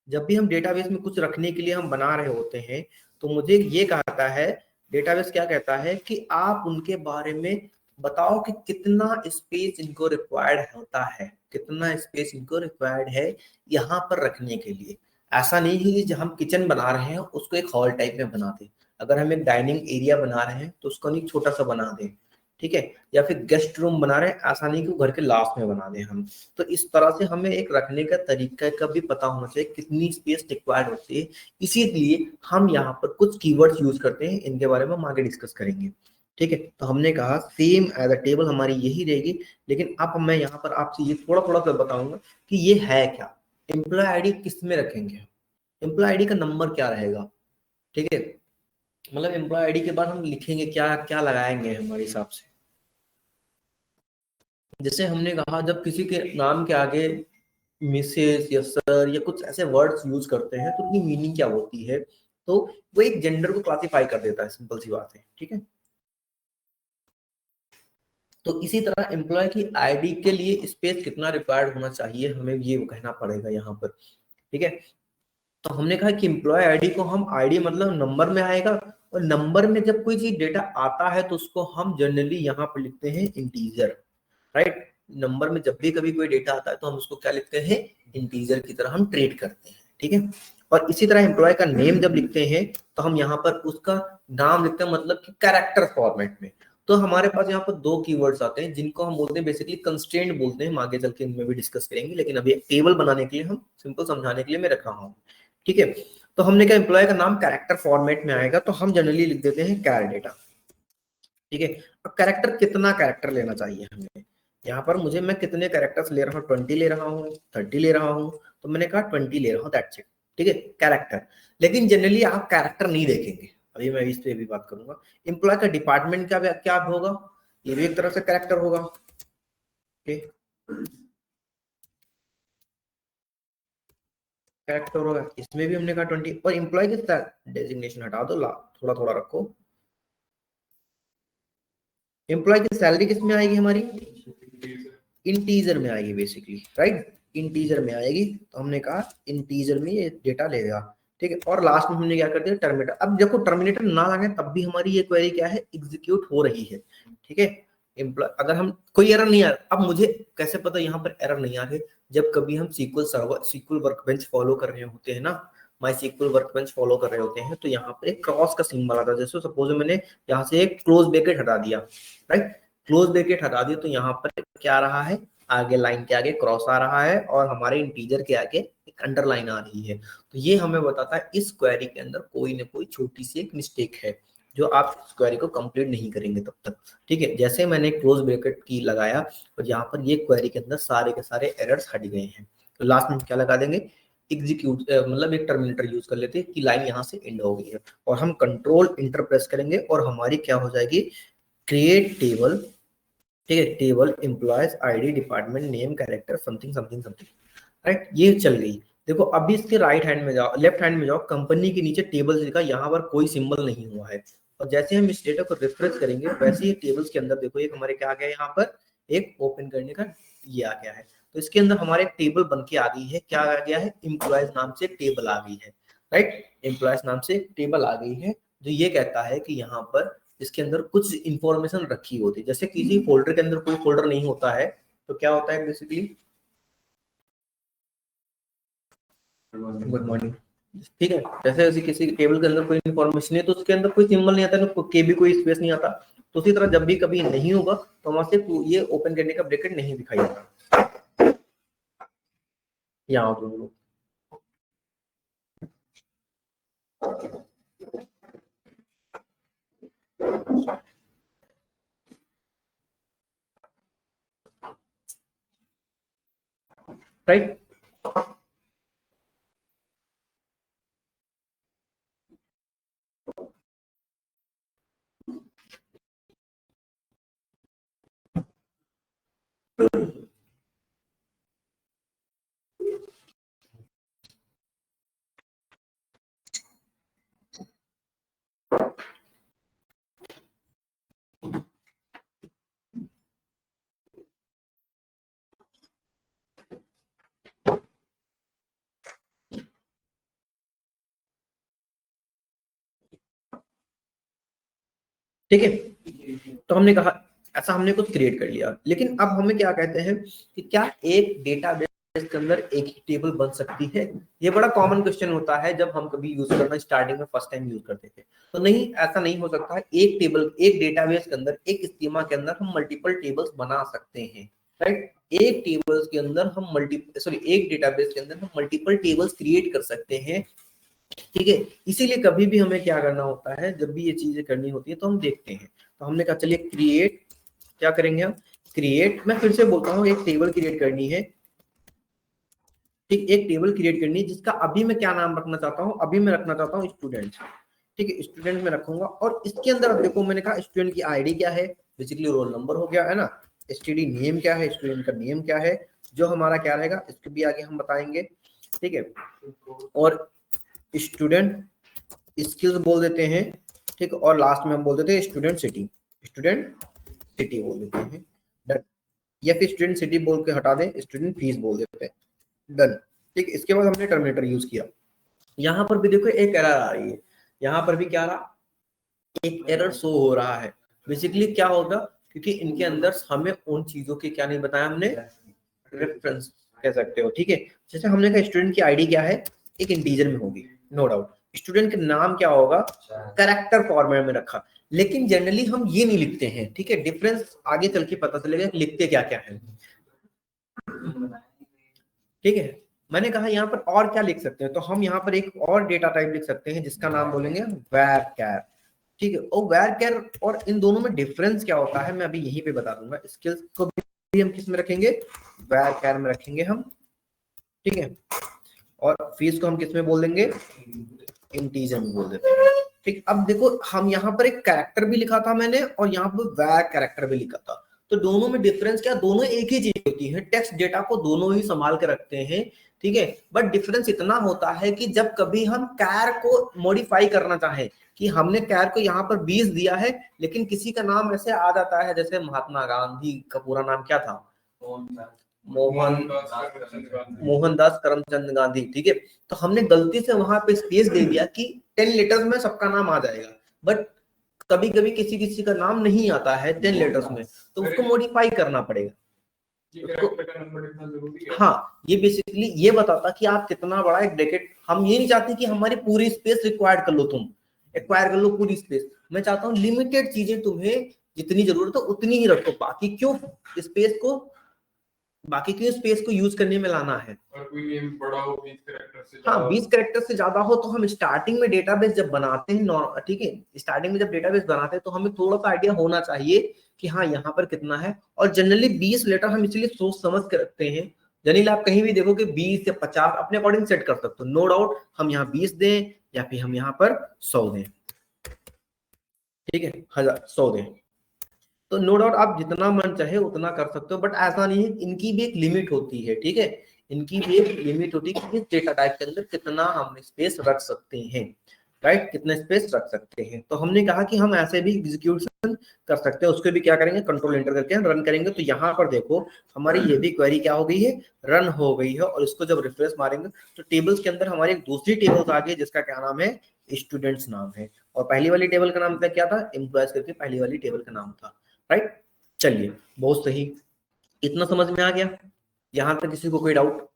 जब भी हम डेटाबेस में कुछ रखने के लिए हम बना रहे होते हैं, तो मुझे ये कहता है, डेटाबेस क्या कहता है कि आप उनके बारे में बताओ कि कितना स्पेस इनको रिक्वायर्ड होता है, कितना स्पेस इनको रिक्वायर्ड है यहाँ पर रखने के लिए। ऐसा नहीं है कि जब हम किचन बना रहे हैं उसको एक हॉल टाइप में बना दें, अगर हम एक डाइनिंग एरिया बना रहे हैं तो उसको नहीं छोटा सा बना दें। ठीक है, या फिर गेस्ट रूम बना रहे हैं, ऐसा नहीं कि घर के लास्ट में बना दें हम। तो इस तरह से हमें एक रखने का तरीका का भी पता होना चाहिए, कितनी स्पेस रिक्वायर्ड होती है। इसीलिए हम यहाँ पर कुछ कीवर्ड्स यूज करते हैं, इनके बारे में हम आगे डिस्कस करेंगे। ठीक है, तो हमने कहा सेम एज अ टेबल हमारी यही रहेगी, लेकिन अब मैं यहाँ पर आपसे ये थोड़ा थोड़ा सा बताऊंगा कि ये है क्या, एम्प्लॉय आईडी किस में रखेंगे, एम्प्लॉय आईडी का नंबर क्या रहेगा। ठीक है, मतलब एम्प्लॉय आईडी के बाद हम लिखेंगे क्या, क्या लगाएंगे हमारे हिसाब से। जैसे हमने कहा जब किसी के नाम के आगे मिसेस या सर या कुछ ऐसे वर्ड्स यूज करते हैं तो उनकी मीनिंग क्या होती है, तो वो एक जेंडर को क्लासिफाई कर देता है, सिंपल सी बात है। ठीक है, तो इसी तरह एम्प्लॉय की आईडी के लिए स्पेस कितना रिक्वायर्ड होना चाहिए, हमें ये कहना पड़ेगा यहाँ पर। ठीक है, तो हमने कहा कि एम्प्लॉय आईडी को हम, आईडी मतलब नंबर में आएगा, और नंबर में जब कोई चीज डेटा आता है तो उसको हम जनरली यहाँ पर लिखते हैं इंटीजर, राइट। नंबर में जब भी कभी कोई डेटा आता है तो हम उसको क्या लिखते हैं, इंटीजर की तरह हम ट्रीट करते हैं। ठीक है, और इसी तरह एम्प्लॉय का नेम जब लिखते हैं तो हम यहाँ पर उसका नाम लिखते हैं, मतलब कि कैरेक्टर फॉर्मेट में। तो हमारे पास यहाँ पर दो कीवर्ड्स आते हैं जिनको हम बोलते हैं बेसिकली कंस्ट्रेंट बोलते हैं, हम आगे चल के इनमें भी डिस्कस करेंगे, लेकिन अभी एक टेबल बनाने के लिए हम सिंपल समझाने के लिए मैं रख रहा हूँ। ठीक है, तो हमने कहा एम्प्लॉय का नाम कैरेक्टर फॉर्मेट में आएगा, तो हम जनरली लिख देते हैं कैर डेटा। ठीक है, अब कैरेक्टर, कितना कैरेक्टर लेना चाहिए हमें, यहाँ पर मुझे, मैं कितने कैरेक्टर्स ले रहा हूँ, 20 ले रहा हूँ, 30 ले रहा हूँ, तो मैंने कहा 20 ले रहा हूँ, दैट्स इट। ठीक है, कैरेक्टर, लेकिन जनरली आप कैरेक्टर नहीं देखेंगे, अभी मैं इस पे भी बात करूंगा। एम्प्लॉय का डिपार्टमेंट क्या क्या होगा, ये भी एक तरह से कैरेक्टर होगा। ओके, कैरेक्टर होगा, इसमें भी हमने कहा 20, और एम्प्लॉय के डेजिग्नेशन हटा दो, थोड़ा थोड़ा रखो। एम्प्लॉय की सैलरी किस में आएगी हमारी, इंटीजर में आएगी बेसिकली, राइट, इंटीजर में आएगी। तो हमने कहा इंटीजर में ये डेटा लेगा, ठीक है। और लास्ट में हमने क्या कर दिया, टर्मिनेटर। अब देखो टर्मिनेटर ना लगे तब भी हमारी ये क्वेरी क्या है, एग्जीक्यूट हो रही है, ठीक है। अगर हम कोई एरर नहीं आ रहा, अब मुझे कैसे पता यहाँ पर एरर नहीं आ रही, जब कभी हम SQL server SQL workbench follow कर रहे होते हैं ना, माई सीक्वल वर्कबेंच फॉलो कर रहे होते हैं, तो यहाँ पर एक क्रॉस का सिंबल आता है। जैसे सपोज मैंने यहाँ से एक क्लोज ब्रैकेट हटा दिया, राइट, क्लोज ब्रैकेट हटा दिया, तो यहाँ पर क्या आ रहा है, आगे लाइन के आगे क्रॉस आ रहा है और हमारे इंटीजर के आगे एक अंडरलाइन आ रही है। तो ये हमें बताता है इस क्वेरी के अंदर कोई ना कोई छोटी सी एक मिस्टेक है जो आप इस क्वेरी को कंप्लीट नहीं करेंगे तब तक, ठीक है। जैसे मैंने क्लोज ब्रैकेट की लगाया और यहाँ पर ये क्वेरी के अंदर सारे के सारे एरर्स हट गए हैं। तो लास्ट में क्या लगा देंगे, एग्जीक्यूट, मतलब एक टर्मिनेटर यूज कर लेते हैं कि लाइन यहाँ से एंड हो गई है, और हम कंट्रोल इंटर प्रेस करेंगे और हमारी क्या हो जाएगी, क्रिएट टेबल, ठीक है, table employees ID department name character something something something, right, ये चल गई। देखो अभी इसके राइट हैंड में जाओ, लेफ्ट हैंड में जाओ, कंपनी के नीचे टेबल्स लिखा, यहाँ पर कोई सिंबल नहीं हुआ है। और जैसे हम इस डेटा को रिफ्रेश करेंगे वैसे ही टेबल्स के अंदर देखो एक हमारे क्या आ गया, यहाँ पर एक ओपन करने का ये आ गया है। तो इसके अंदर हमारे एक टेबल बन के आ गई है, क्या आ गया है, एम्प्लॉयज नाम से टेबल आ गई है, राइट, एम्प्लॉयज नाम से टेबल आ गई है, जो ये कहता है कि यहाँ पर इसके अंदर कुछ इंफॉर्मेशन रखी होती है। जैसे किसी फोल्डर के अंदर कोई फोल्डर नहीं होता है तो क्या होता है बेसिकली, गुड मॉर्निंग, ठीक है, जैसे किसी टेबल के अंदर कोई इंफॉर्मेशन है तो उसके अंदर कोई सिंबल नहीं आता है, तो के भी कोई स्पेस नहीं आता। तो उसी तरह जब भी कभी नहीं होगा तो वहां से ये ओपन करने का ब्रैकेट नहीं दिखाई देता। यहाँ पर राइट, ठीक है। तो हमने कहा ऐसा हमने कुछ क्रिएट कर लिया, लेकिन अब हमें क्या कहते हैं कि क्या एक डेटाबेस के अंदर एक ही टेबल बन सकती है। ये बड़ा कॉमन क्वेश्चन होता है जब हम कभी यूज करना स्टार्टिंग में फर्स्ट टाइम यूज करते थे। तो नहीं, ऐसा नहीं हो सकता है। एक टेबल, एक डेटाबेस के अंदर, एक स्कीमा के अंदर हम मल्टीपल टेबल्स बना सकते हैं, राइट। एक टेबल्स के अंदर हम एक डेटाबेस के अंदर हम मल्टीपल टेबल्स क्रिएट कर सकते हैं, ठीक है। इसीलिए कभी भी हमें क्या करना होता है, जब भी ये चीजें करनी होती है तो हम देखते हैं। तो हमने कहा चलिए क्रिएट, क्या करेंगे हम, क्रिएट, मैं फिर से बोलता हूँ, एक टेबल क्रिएट करनी है, ठीक, एक टेबल क्रिएट करनी है जिसका अभी मैं क्या नाम रखना चाहता हूँ, अभी मैं रखना चाहता हूँ स्टूडेंट, ठीक है, स्टूडेंट में रखूंगा। और इसके अंदर देखो मैंने कहा स्टूडेंट की आईडी क्या है, बेसिकली रोल नंबर हो गया है ना, एसटीडी नेम क्या है, स्टूडेंट का नेम क्या है, जो हमारा क्या रहेगा इसके भी आगे हम बताएंगे, ठीक है। और स्टूडेंट स्किल्स बोल देते हैं, ठीक, और लास्ट में हम बोल देते हैं स्टूडेंट सिटी, स्टूडेंट सिटी बोल देते हैं, डन। या फिर स्टूडेंट सिटी बोल के हटा दें, स्टूडेंट फीस बोल देते हैं, डन, ठीक। इसके बाद हमने टर्मिनेटर यूज किया। यहाँ पर भी देखो एक एरर आ रही है, यहाँ पर भी क्या रहा, एक एरर शो हो रहा है। बेसिकली क्या होगा, क्योंकि इनके अंदर हमें उन चीजों के क्या नहीं बताया हमने, रेफरेंस कह सकते हो, ठीक है। जैसे हमने कहा स्टूडेंट की आईडी क्या है, एक इंटीजर में होगी, नो डाउट। स्टूडेंट का नाम क्या होगा, कैरेक्टर फॉर्मेट में रखा, लेकिन जनरली हम ये नहीं लिखते हैं, ठीक है। डिफरेंस आगे चल के पता चलेगा लिखते क्या क्या है, ठीक है। मैंने कहा यहाँ पर और क्या लिख सकते हैं, तो हम यहाँ पर एक और डेटा टाइप लिख सकते हैं जिसका नाम बोलेंगे varchar, ठीक है। और varchar और इन दोनों में डिफरेंस क्या होता है मैं अभी यहीं पे बता दूंगा। स्किल्स को भी हम किस में रखेंगे, varchar में रखेंगे हम, ठीक है। और फीस को हम किस में बोल देंगे, इंटीजर में बोल देते हैं, ठीक। अब देखो हम यहाँ पर एक कैरेक्टर भी लिखा था मैंने और यहाँ पर var कैरेक्टर भी लिखा था, तो दोनों में डिफरेंस क्या, दोनों एक ही चीज होती है, टेक्स्ट डेटा को दोनों ही संभाल के रखते हैं, ठीक है। बट डिफरेंस इतना होता है कि जब कभी हम कैर को मॉडिफाई करना चाहें, कि हमने कैर को यहाँ पर 20 दिया है लेकिन किसी का नाम ऐसे आ जाता है, जैसे महात्मा गांधी का पूरा नाम क्या था, मोहनदास करमचंद गांधी, ठीक है। तो हमने गलती से वहां पे स्पेस दे दिया कि 10 लेटर्स में सबका नाम आ जाएगा, बट कभी कभी किसी किसी का नाम नहीं आता है 10 लेटर्स में, तो उसको मॉडिफाई करना पड़ेगा। हाँ, ये बेसिकली ये बताता कि आप कितना बड़ा एक ब्रैकेट, हम ये नहीं चाहते कि हमारी पूरी स्पेस रिक्वायर्ड कर लो, तुम एक्वायर कर लो पूरी स्पेस। मैं चाहता हूँ लिमिटेड चीजें तुम्हें जितनी जरूरत है उतनी ही रखो, बाकी क्यों स्पेस को यूज करने में लाना है। और कोई नेम बड़ा हो 20 कैरेक्टर से हाँ, 20 कैरेक्टर से ज्यादा हो तो हम स्टार्टिंग में डेटाबेस जब बनाते हैं, ठीक है, स्टार्टिंग में जब डेटाबेस बनाते हैं तो हमें थोड़ा सा आइडिया होना चाहिए कि हाँ यहाँ पर कितना है। और जनरली 20 लेटर हम इसलिए सोच समझ के रखते हैं। जनरली आप कहीं भी देखो कि 20 या 50 अपने अकॉर्डिंग सेट कर सकते हो, नो डाउट हम यहाँ 20 दें या फिर हम यहाँ पर 100 दें, ठीक है, 100 दें, तो नो डाउट आप जितना मन चाहे उतना कर सकते हो। बट ऐसा नहीं है, इनकी भी एक लिमिट होती है, ठीक है, इनकी भी एक लिमिट होती है कि इस डेटा टाइप के अंदर कितना हम स्पेस रख सकते हैं, राइट, कितना स्पेस रख सकते हैं। तो हमने कहा कि हम ऐसे भी एग्जीक्यूशन कर सकते हैं, उसके भी क्या करेंगे, कंट्रोल एंटर करके रन करेंगे। तो यहाँ पर देखो हमारी ये भी क्वेरी क्या हो गई है, रन हो गई है। और इसको जब रिफ्रेश मारेंगे तो टेबल्स के अंदर हमारी एक दूसरी टेबल्स आ गई जिसका क्या नाम है, स्टूडेंट्स नाम है। और पहली वाली टेबल का नाम क्या था, एम्प्लॉयज करके पहली वाली टेबल का नाम था, राइट। चलिए, बहुत सही, इतना समझ में आ गया। यहां तक किसी को कोई डाउट,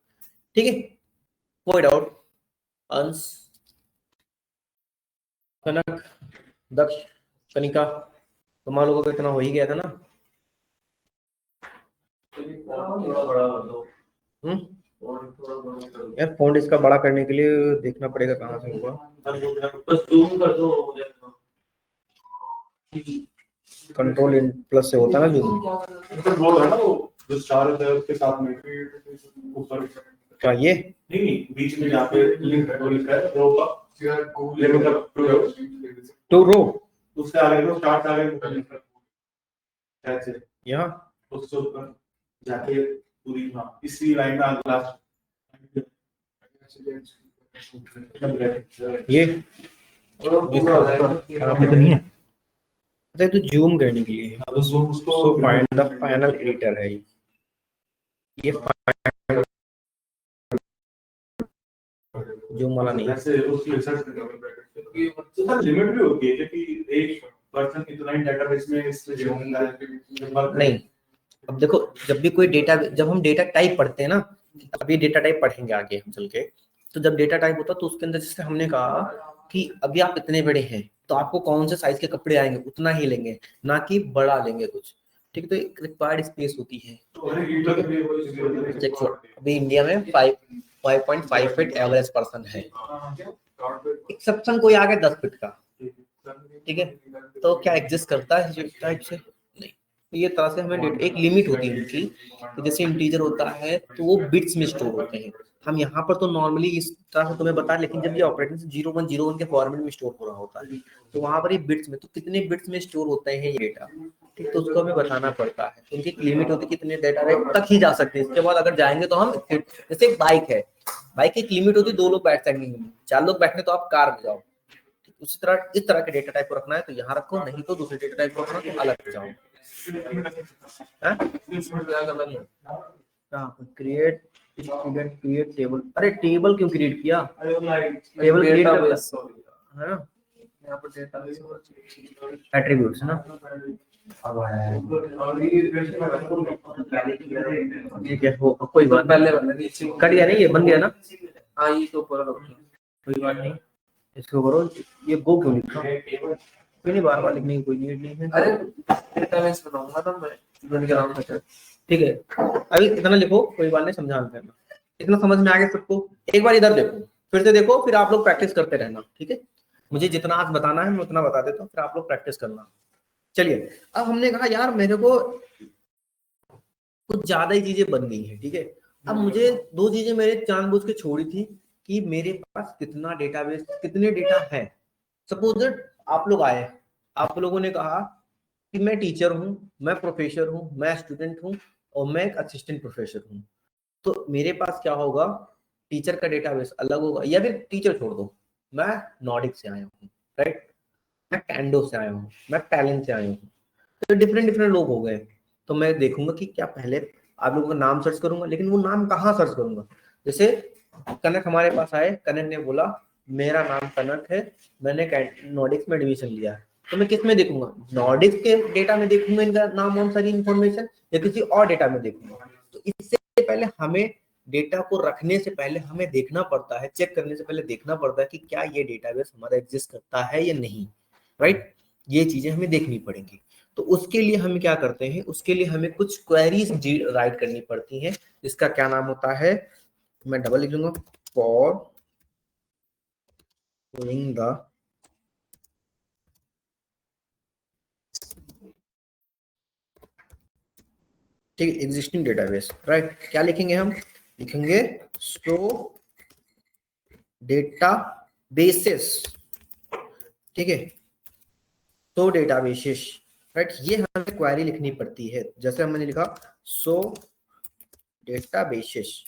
ठीक है, कोई डाउट। अंश, कनक, दक्ष, कनिका, तुम लोगों को इतना हो ही गया था ना। यार फॉन्ट इसका बड़ा करने के लिए देखना पड़ेगा कहाँ से होगा, कंट्रोल इन प्लस से होता है ना जूम। वो है ना, वो जो स्टार है उसके साथ में ऊपर क्या ये नहीं, बीच में जहाँ पे लिंक है, वो लिखा है रो का मतलब टू रो, उससे आगे तो स्टार्ट आगे ऐसे यहाँ उससे ऊपर जाके पूरी, हाँ इसी लाइन में लास्ट ये तो नहीं है, अच्छा तो जूम करने के लिए उसको फाइंड द फाइनल एडिटर है ये जूम वाला नहीं है। ऐसे उसकी रिसर्च लिमिट भी होती है कि एक पर्सन इतना ही डेटाबेस में इसमें नहीं। अब देखो जब भी कोई डेटा, जब हम डेटा टाइप पढ़ते हैं ना, अभी डेटा टाइप पढ़ेंगे आगे हम चल के, तो जब डेटा टाइप होता है तो उसके अंदर जैसे हमने कहा कि अभी आप इतने बड़े हैं तो आपको कौन से साइज के कपड़े आएंगे उतना ही लेंगे, ना कि बड़ा लेंगे कुछ, ठीक है। तो एक रिक्वायर्ड स्पेस होती है। अभी इंडिया में 5.5 फीट एवरेज पर्सन है, एक्सेप्शन कोई आ गया 10 फीट का, ठीक है, तो क्या एग्जिस्ट करता है इस टाइप से, नहीं। ये तरह से हमें एक लिमिट होती है उनकी, तो जैसे इंटीजर होता है तो वो बिट्स में स्टोर होते हैं। हम यहाँ पर तो नॉर्मली इस तरह से तुम्हें बता, लेकिन जब ये ऑपरेटिंग 0101 के फॉर्मेट में स्टोर हो रहा होता है तो वहां पर ये बिट्स में, तो कितने बिट्स में स्टोर होते हैं ये डेटा, ठीक, तो उसको हमें बताना पड़ता है। उनकी एक लिमिट होती है कितने डेटा टाइप तक ही जा सकते हैं, इसके बाद अगर जाएंगे तो हम, जैसे एक बाइक है, बाइक की एक लिमिट होती है 2 लोग बैठ सकेंगे, 4 लोग बैठने तो आप कार में जाओ, उसी तरह इस तरह के डेटा टाइप को रखना है तो यहाँ रखो, नहीं तो दूसरे डेटा टाइप को रखना तो अलग जाओ। क्रिएट स्टूडेंट क्रिएट टेबल, अरे टेबल क्यों क्रिएट किया, टेबल क्रिएट है ना, यहाँ पर डेटा एट्रीब्यूट्स ना, ठीक है, हो कोई बात, पहले कट गया नहीं, ये बन गया ना, हाँ ये तो पूरा कोई बात नहीं, इसको करो। ये गो क्यों लिखा, कोई नहीं, बार बार लिखने की कोई नीड नहीं है। अरे डेटाबेस बनाऊंगा तो मैं स्टूडेंट के नाम से, ठीक है, अभी इतना लिखो, कोई बात नहीं, समझा देना। इतना समझ में आ गया सबको। एक बार इधर देखो, फिर से देखो, फिर आप लोग प्रैक्टिस करते रहना, ठीक है। मुझे जितना आज बताना है मैं उतना बता देता हूँ, फिर आप लोग प्रैक्टिस करना। चलिए, अब हमने कहा यार मेरे को कुछ ज्यादा ही चीजें बन गई है, ठीक है। अब मुझे 2 चीजें मेरे जानबूझ के छोड़ी थी कि मेरे पास कितना डेटाबेस, कितने डेटा है। सपोज आप लोग आए, आप लोगों ने कहा कि मैं टीचर हूँ, मैं प्रोफेसर हूँ, मैं स्टूडेंट हूँ और मैं एक असिस्टेंट प्रोफेसर हूँ। तो मेरे पास क्या होगा, टीचर का डेटाबेस अलग होगा, या फिर टीचर छोड़ दो, मैं नॉर्डिक से आया हूँ, राइट, मैं कैंडो से आया हूँ, मैं टैलेंट से आया हूँ, तो डिफरेंट डिफरेंट लोग हो गए। तो मैं देखूंगा कि क्या पहले आप लोगों का नाम सर्च करूंगा, लेकिन वो नाम कहाँ सर्च करूंगा? जैसे कनक हमारे पास आए, कनक ने बोला मेरा नाम कनक है, मैंने नॉर्डिक्स में एडमिशन लिया है, तो मैं किस में देखूंगा? नॉर्डिक्स के डेटा में देखूंगा इनका नाम और सारी इन्फॉर्मेशन, या किसी और डेटा में देखूंगा? तो इससे पहले हमें डेटा को रखने से पहले हमें देखना पड़ता है, चेक करने से पहले देखना पड़ता है कि क्या ये डेटाबेस हमारा एग्जिस्ट करता है या नहीं, राइट? ये चीजें हमें देखनी पड़ेंगी। तो उसके लिए हम क्या करते हैं, उसके लिए हमें कुछ क्वेरीज राइट करनी पड़ती हैं, जिसका क्या नाम होता है, मैं डबल लिख लूंगा, फॉर डूइंग द ठीक है एग्जिस्टिंग डेटाबेस, राइट? क्या लिखेंगे हम? लिखेंगे स्टो डेटा बेसिस, ठीक है, तो डेटाबेसेस, राइट? ये हमें क्वेरी लिखनी पड़ती है। जैसे हमने लिखा सो डेटाबेसेस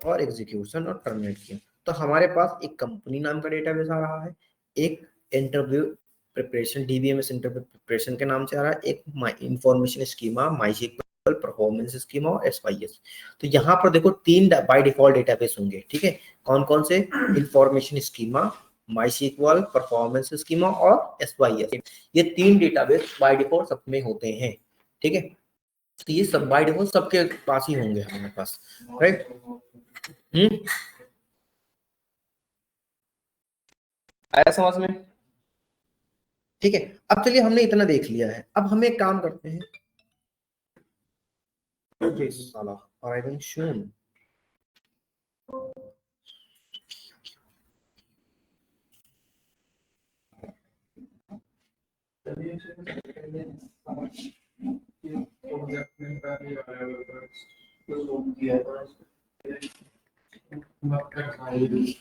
और एग्जीक्यूशन और टर्मिनेट किया, तो हमारे पास एक कंपनी नाम का डेटाबेस आ रहा है, एक interview preparation DBMS interview preparation के नाम से आ रहा है, एक information schema MySQL performance schema और एसवाईएस। तो यहाँ पर देखो 3 बाय डिफॉल्ट डेटाबेस होंगे, ठीक है? कौन कौन से? Information schema, MySQL performance schema और एसवाईएस। ये 3 डेटाबेस बाय डिफॉल्ट सब में होते हैं, ठीक है? तो ये सब बाय डिफॉल्ट सबके पास ही होंगे हमारे पास, राइट? आया समझ में? ठीक है, अब चलिए हमने इतना देख लिया है, अब हम एक काम करते हैं, साला आई शून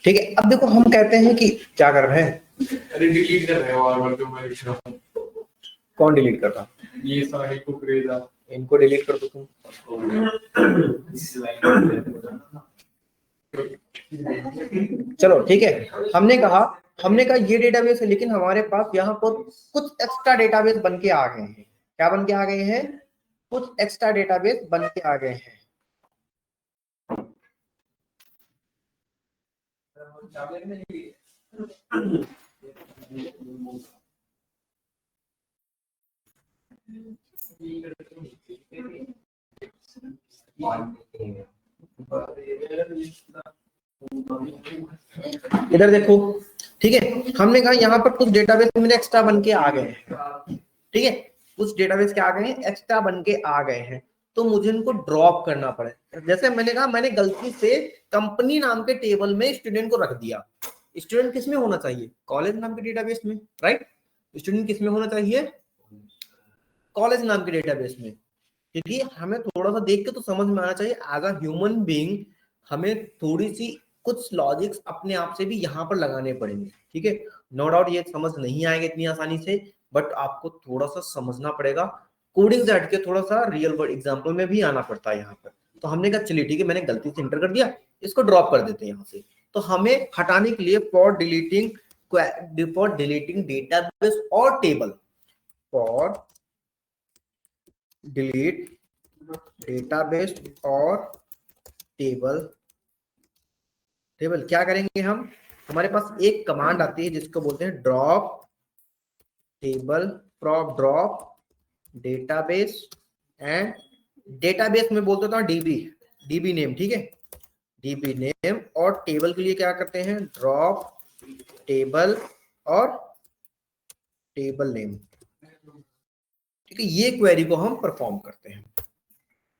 ठीक है। अब देखो हम कहते हैं कि क्या कर रहे हैं, अरे डिलीट कर रहे हो और जो मैं लिख रहा हूं। कौन डिलीट कर रहा? ये सारे को क्रेजा, इनको डिलीट कर दो तुम। चलो ठीक है, हमने कहा ये डेटाबेस है, लेकिन हमारे पास यहाँ पर कुछ एक्स्ट्रा डेटाबेस बन के आ गए हैं। क्या बन के आ गए हैं? कुछ एक्स्ट्रा डेटाबेस बन के आ गए हैं। इधर देखो, ठीक है, हमने कहा यहाँ पर कुछ डेटाबेस मेरे एक्स्ट्रा बन के आ गए हैं, ठीक है, कुछ डेटाबेस के आ गए हैं, एक्स्ट्रा बन के आ गए हैं, तो मुझे इनको ड्रॉप करना पड़े। जैसे मैंने कहा, मैंने गलती से कंपनी नाम के टेबल में स्टूडेंट को रख दिया। स्टूडेंट किस में होना चाहिए? कॉलेज नाम के डेटाबेस में, राइट? स्टूडेंट किस में होना चाहिए? कॉलेज नाम के डेटाबेस में। क्योंकि हमें थोड़ा सा देख के तो समझ में आना चाहिए, एज अ ह्यूमन बीइंग हमें थोड़ी सी कुछ लॉजिक्स अपने आप से भी यहाँ पर लगाने पड़ेंगे, ठीक है? नो डाउट ये समझ नहीं आएगा इतनी आसानी से, बट आपको थोड़ा सा समझना पड़ेगा। कोडिंग से हटके थोड़ा सा रियल वर्ल्ड एग्जांपल में भी आना पड़ता है यहाँ पर। तो हमने कहा चलिए ठीक है, मैंने गलती से इंटर कर दिया, इसको ड्रॉप कर देते हैं यहाँ से। तो हमें हटाने के लिए फॉर डिलीटिंग डेटाबेस और टेबल, फॉर डिलीट डेटाबेस और टेबल क्या करेंगे हम? हमारे पास एक कमांड आती है जिसको बोलते हैं drop table, drop database and database में बोलते होता हूँ डीबी नेम, ठीक है, डीबी नेम। और टेबल के लिए क्या करते हैं? ड्रॉप टेबल और टेबल नेम, ठीक है? ये क्वेरी को हम परफॉर्म करते हैं,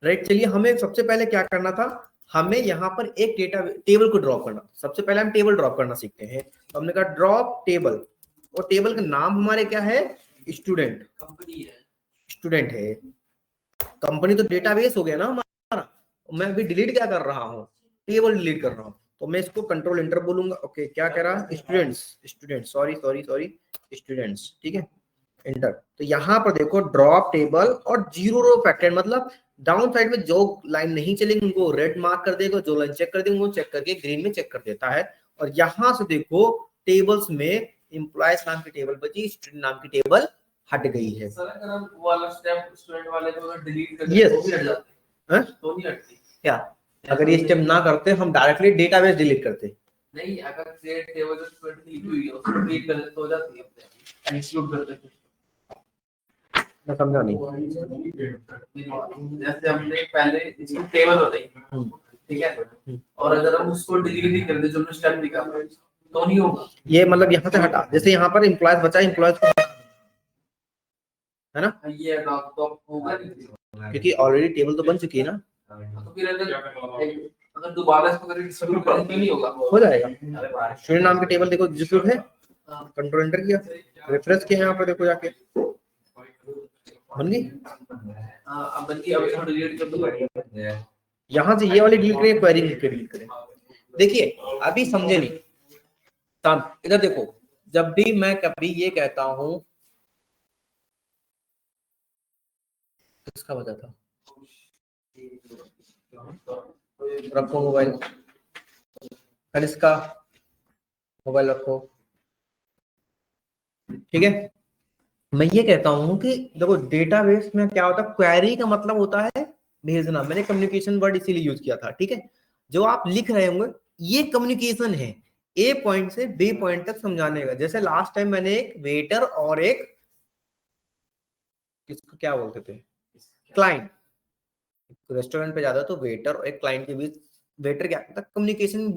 राइट? चलिए, हमें सबसे पहले क्या करना था, हमें यहाँ पर एक टेबल को ड्रॉप करना। सबसे पहले हम टेबल ड्रॉप करना सीखते हैं। तो हमने कहा ड्रॉप टेबल, और टेबल का नाम हमारे क्या है? स्टूडेंट। स्टूडेंट है, कंपनी तो डेटाबेस हो गया ना हमारा। मैं अभी डिलीट क्या कर रहा हूँ? टेबल डिलीट कर रहा हूँ। तो मैं इसको कंट्रोल एंटर बोलूंगा। ओके, क्या कह रहा? स्टूडेंट्स, सॉरी स्टूडेंट्स, ठीक है, एंटर। तो यहाँ पर देखो ड्रॉप टेबल और 0 रो फैक्टर, मतलब डाउन साइड में जो लाइन नहीं चलेंगे उनको रेड मार्क कर देगा, जो लाइन चेक कर देंगे उनको चेक करके ग्रीन में चेक कर देता है। और यहाँ से देखो टेबल्स में एम्प्लॉयज नाम की टेबल बची, स्टूडेंट नाम की टेबल हट गई है। सर अगर हम वाला स्टेप स्टूडेंट वाले को डिलीट कर दें Yes. तो भी हट जाता है? हैं? तो नहीं हटती क्या अगर ये स्टेप ना करते हम डायरेक्टली डेटाबेस डिलीट करते? नहीं, अगर क्रिएट टेबल जो स्टूडेंट की लिखी हुई है उसको क्लिक कर तो हो जाती है अपने एक्सक्लूड कर देते हैं। मैं समझा नहीं। जैसे हमने पहले इसकी टेबल हो रही ठीक है, और अगर हम उसको डिलीट नहीं कर दे जो हमने स्टेप लिखा तो नहीं होगा। ये मतलब यहाँ से हटा, जैसे यहाँ पर एम्प्लॉयज बचा, एम्प्लॉयज को है ना, ये तो होगा नहीं, क्योंकि ऑलरेडी टेबल तो बन चुकी है ना। तो फिर अगर दोबारा इसको करें डिस्ट्रीब्यूट करें तो नहीं होगा। हो जाएगा। स्टूडेंट नाम की टेबल देखो एग्जीक्यूट है, कंट्रोल एंटर किया, रिफ्रेश किया, यहाँ पर देखो जाके बन गई। अब बन गई, अब इसको डिलीट कर दो। यहाँ से ये वाली डिलीट करें, क्वेरी डिलीट करें। देखिए अभी समझे नहीं, इधर देखो, जब भी मैं कभी ये कहता हूं, किसका बजा था, रखो मोबाइल, कल इसका मोबाइल रखो, ठीक है। मैं ये कहता हूं कि देखो डेटाबेस में क्या होता है, क्वेरी का मतलब होता है भेजना। मैंने कम्युनिकेशन वर्ड इसीलिए यूज किया था, ठीक है। जो आप लिख रहे होंगे ये कम्युनिकेशन है, ए पॉइंट से बी पॉइंट तक समझाने का। जैसे लास्ट टाइम मैंने एक वेटर और एक किसको क्या बोलते थे, क्लाइंट, रेस्टोरेंट पे जाता तो वेटर और एक क्लाइंट के बीच, वेटर क्या करता है, कम्युनिकेशन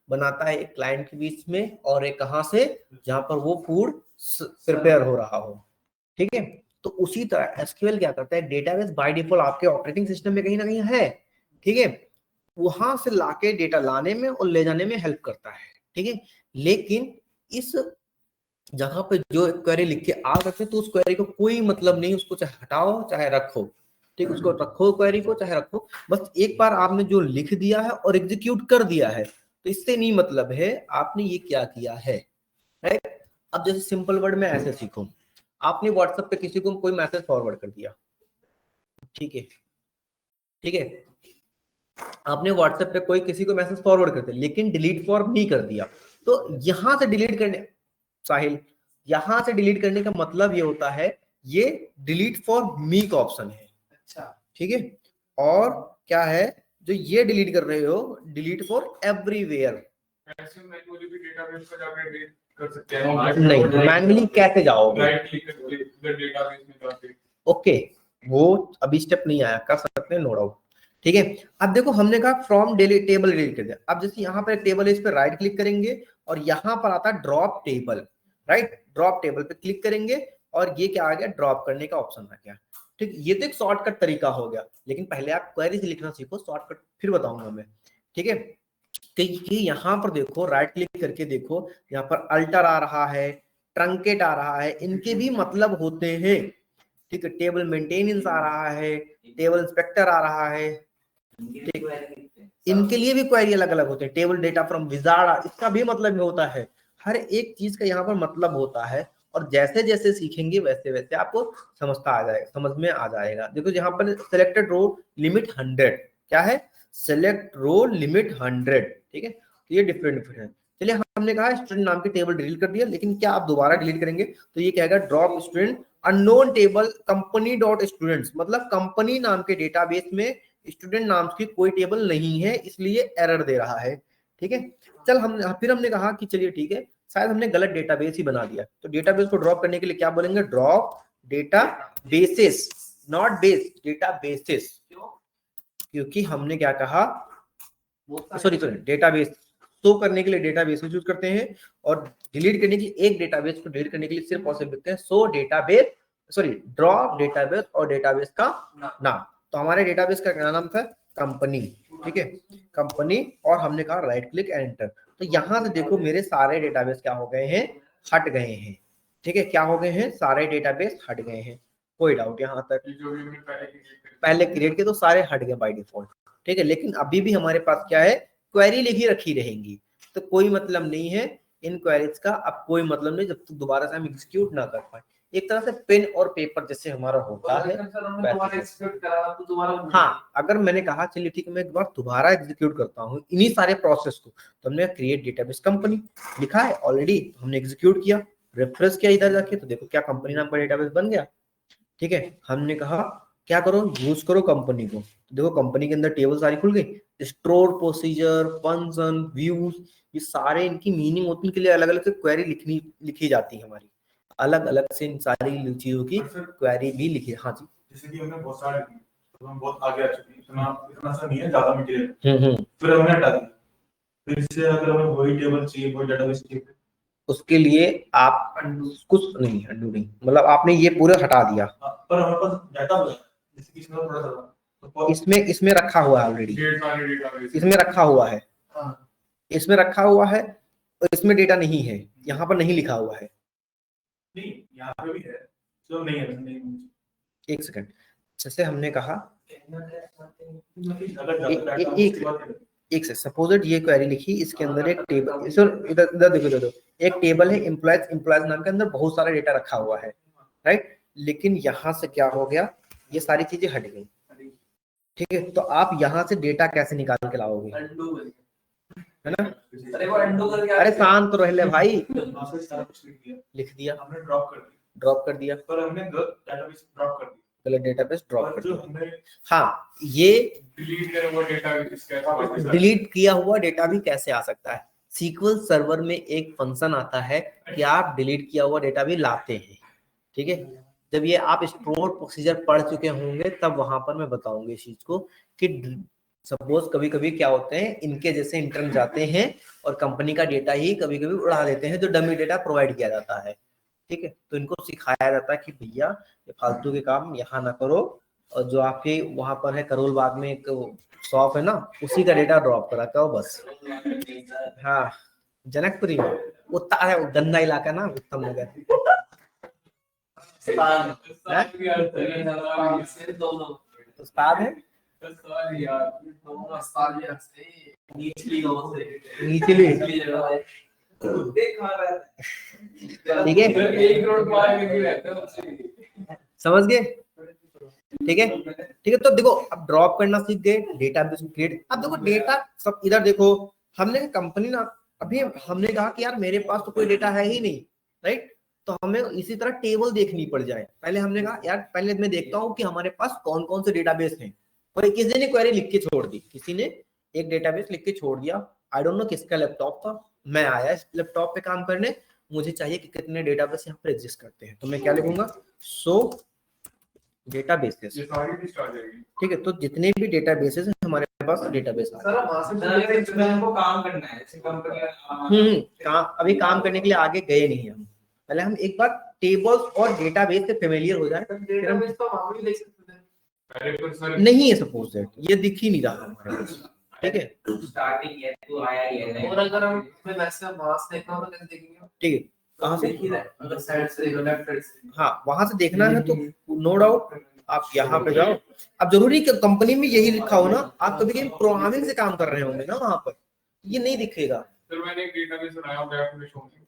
बनाता है एक क्लाइंट के बीच में और एक कहां से, जहां पर वो फूड प्रिपेयर हो रहा हो, ठीक है। तो उसी तरह एसक्यूएल क्या करता है, डेटाबेस बाय डिफॉल्ट आपके ऑपरेटिंग सिस्टम में कहीं ना कहीं है, ठीक है, वहां से लाके डेटा लाने में और ले जाने में हेल्प करता है, ठीक है। लेकिन इस जगह पे जो क्वेरी लिख के आ सकते तो उस क्वेरी को कोई मतलब नहीं, उसको चाहे हटाओ चाहे रखो, ठीक, उसको रखो क्वेरी को चाहे रखो, बस एक बार आपने जो लिख दिया है और एग्जीक्यूट कर दिया है तो इससे नहीं मतलब है आपने ये क्या किया है, राइट। अब जैसे सिंपल वर्ड में ऐसे सीखो, आपने व्हाट्सएप पे किसी को कोई मैसेज फॉरवर्ड कर दिया, ठीक है, ठीक है, आपने व्हाट्सएप पे कोई किसी को मैसेज फॉरवर्ड कर दिया लेकिन डिलीट फॉर मी कर दिया, तो यहां से डिलीट करने, साहिल, यहां से डिलीट करने का मतलब ये होता है ये डिलीट फॉर मी का ऑप्शन है, अच्छा, ठीक है। और क्या है जो ये डिलीट कर रहे हो, डिलीट फॉर एवरीवेयर। मैन्युअली भी डेटाबेस पे जाके डिलीट कर सकते हैं। नहीं, मैन्युअली कैसे जाओगे, राइट क्लिक करके डेटाबेस में जाके, ओके, वो अभी स्टेप नहीं आया, कर सकते हैं, नो डाउट, ठीक है। अब देखो हमने कहा फ्रॉम डेली टेबल डिलीट कर दिया। अब जैसे यहाँ पर एक टेबल है, इस पर राइट क्लिक करेंगे और यहाँ पर आता है drop table, right, drop table पे क्लिक करेंगे और ये क्या आ गया, ड्रॉप करने का ऑप्शन आ गया, ठीक। ये तो एक शॉर्टकट तरीका हो गया, लेकिन पहले आप क्वेरी से लिखना सीखो, शॉर्टकट फिर बताऊंगा मैं, ठीक है। कि यहाँ पर देखो राइट क्लिक करके देखो, यहाँ पर अल्टर आ रहा है, ट्रंकेट आ रहा है, इनके भी मतलब होते हैं, ठीक है। टेबल मेंटेनेंस आ रहा है, टेबल इंस्पेक्टर आ रहा है, ठीक, इनके लिए भी क्वेरी अलग अलग होते हैं। टेबल डेटा फ्रॉम विजार्ड, इसका भी मतलब होता है, हर एक चीज का यहाँ पर मतलब होता है। और जैसे जैसे सीखेंगे वैसे वैसे आपको समझता आ जाएगा, समझ में आ जाएगा। देखो यहाँ पर सिलेक्टेड रो लिमिट 100, क्या है, सेलेक्ट रो लिमिट 100, ठीक है। तो ये डिफरेंट डिफरेंट है। चलिए हमने कहा स्टूडेंट नाम के टेबल डिलीट कर दिया, लेकिन क्या आप दोबारा डिलीट करेंगे तो ये कहेगा drop student unknown table company dot students, मतलब कंपनी नाम के डेटाबेस में स्टूडेंट नाम की कोई टेबल नहीं है, इसलिए एरर दे रहा है, ठीक है। चल फिर हमने कहा कि चलिए ठीक है, शायद हमने गलत डेटाबेस ही बना दिया, तो डेटाबेस को ड्रॉप करने के लिए क्या बोलेंगे, drop data basis, not base, data basis, क्योंकि हमने क्या कहा, सॉरी डेटाबेस शो करने के लिए डेटाबेस यूज करते हैं और डिलीट करने की एक डेटाबेस को डिलीट करने के लिए सिर्फ पॉसिबल लिखते हैं सो डेटाबेस, सॉरी ड्रॉप डेटाबेस और डेटाबेस का नाम। तो हमारे डेटाबेस का क्या नाम था, कंपनी, ठीक है, कंपनी, और हमने कहा राइट क्लिक एंटर। तो यहाँ से देखो मेरे सारे डेटाबेस क्या हो गए हैं, हट गए हैं, ठीक है, क्या हो गए हैं, सारे डेटाबेस हट गए हैं, कोई डाउट यहाँ तक, जो भी पहले क्रिएट किए तो सारे हट गए बाय डिफॉल्ट, ठीक है। लेकिन अभी भी हमारे पास क्या है, क्वेरी लिखी रखी रहेंगी, तो कोई मतलब नहीं है इन क्वेरीज का, अब कोई मतलब नहीं जब तक दोबारा से हम एग्जीक्यूट ना कर पाए। एक तरह से पेन और पेपर जैसे हमारा होता है, हाँ, अगर मैंने कहा चलिए ठीक है मैं एक बार दोबारा एग्जीक्यूट करता हूँ इन्हीं सारे प्रोसेस को, तो हमने क्रिएट डेटाबेस कंपनी लिखा है ऑलरेडी, हमने एग्जीक्यूट किया, रिफ्रेश किया इधर जाके, तो देखो क्या कंपनी नाम का डेटाबेस बन गया, ठीक है। हमने कहा क्या करो, यूज करो कंपनी को। तो देखो कंपनी के अंदर टेबल सारी खुल गई, स्टोर प्रोसीजर, फंक्शन, व्यूज, ये सारे इनकी मीनिंग होती है, इनके लिए अलग अलग से क्वेरी लिखी जाती है हमारी, अलग अलग से इन सारी चीजों की क्वेरी भी लिखी। हाँ जी, जैसे कि हमने बहुत सारे, तो हम बहुत आगे आ चुके हैं, इतना सा नहीं है, ज्यादा मटेरियल फिर हमने हटा दिया, फिर इससे अगर हमें वही टेबल चाहिए, वही डेटाबेस चाहिए, उसके लिए आप कुछ नहीं, अनडू नहीं, मतलब आपने ये पूरा हटा दिया, पर हमारे पास डाटा बचा, जैसे कि इसमें थोड़ा सा तो इसमें रखा हुआ है ऑलरेडी, इसमें रखा हुआ है, इसमें रखा हुआ है, और इसमें डेटा नहीं है, यहाँ पर नहीं लिखा हुआ है। नहीं, यहाँ पे भी है, जो नहीं है, नहीं। एक सेकंड, जैसे हमने कहा अगर एक से सपोज ये क्वेरी लिखी, इसके अंदर एक टेबल, इधर इधर देखो, इधर एक टेबल है एम्प्लॉयज नाम के अंदर बहुत सारा डेटा रखा हुआ है, राइट। लेकिन यहाँ से क्या हो गया, ये सारी चीजें हट गई, ठीक है। तो आप यहाँ से डेटा कैसे निकाल के लाओगे, है ना? अरे वो undo करके अरे शांत तो रह ले भाई, सारा कुछ लिख दिया, हमने ड्रॉप कर दिया, पर हमने डेटाबेस ड्रॉप कर दिया, पहले डेटाबेस ड्रॉप कर जो दिया। हमने हाँ, ये डिलीट किया हुआ डेटा डिलीट किया हुआ डेटा भी कैसे आ सकता है, सीक्वल सर्वर में एक फंक्शन आता है कि आप डिलीट किया हुआ डेटा भी लाते हैं, ठीक है। जब ये आप स्टोर प्रोसीजर पढ़ चुके होंगे तब वहां पर मैं बताऊंगी इस चीज को कि सपोज कभी कभी क्या होते हैं, इनके जैसे इंटर्न जाते हैं और कंपनी का डेटा ही कभी कभी उड़ा देते हैं, जो डमी डेटा प्रोवाइड किया जाता है, ठीक है। तो इनको सिखाया जाता है कि भैया ये फालतू के काम यहाँ ना करो, और जो आपके वहां पर है करोल बाग में एक शॉप है ना, उसी का डेटा ड्रॉप करा करो बस। हाँ, जनकपुरी में उत्तर है, गंदा इलाका ना, उत्तम नगर। उस्ताद है निचली, ठीक है, समझ गए, ठीक है, ठीक है। तो देखो अब ड्रॉप करना सीख गए, डेटाबेस क्रिएट। अब देखो डेटा सब इधर देखो, हमने कंपनी ना, अभी हमने कहा कि यार मेरे पास तो कोई डेटा है ही नहीं, राइट। तो हमें इसी तरह टेबल देखनी पड़ जाए। पहले हमने कहा यार पहले मैं देखता हूँ कि हमारे पास कौन कौन से डेटाबेस हैं, और किसी ने क्वेरी लिख के छोड़ दी, किसी ने एक डेटाबेस लिख के छोड़ दिया, आई डोंट नो किसका लैपटॉप था, मैं आया इस लैपटॉप पे काम करने, मुझे चाहिए कि कितने डेटाबेस यहाँ पर एग्जिस्ट करते हैं, तो मैं क्या लिखूंगा, सो डेटाबेसेस, ठीक है। तो जितने भी डेटाबेसेस हैं हमारे पास डेटाबेस काम करना है अभी काम करने के लिए आगे गए नहीं हम, पहले हम एक बार टेबल्स और डेटाबेस से फेमिलियर हो जाए, फिर हम नहीं है सपोज दैट ये दिख ही नहीं रहा हमारे पास, ठीक है। स्टार्टिंग है तो आया ही है, और अगर हम मैक्सिमम मास देखना हो तो कैसे देखेंगे, ठीक है, कहाँ से, अगर साइड से लेफ्ट साइड से, हाँ वहां से देखना है तो नो डाउट आप यहाँ पे जाओ। अब जरूरी कि कंपनी में यही लिखा हो ना, आप कभी कभी प्रोग्रामिंग से काम कर रहे होंगे ना, वहां पर ये नहीं दिखेगा। फिर मैंने एक डेटाबेस बनाया होगा आपने शो में,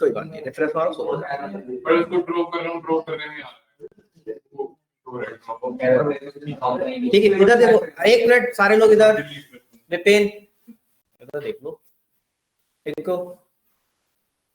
कोई बात नहीं, रेफरेंस मारो सो पर उसको ड्रॉप कर रहा हूं, ड्रॉप करने में आ ठीक है। इधर देखो, एक मिनट सारे लोग इधर पेन इधर देख लो, देखो,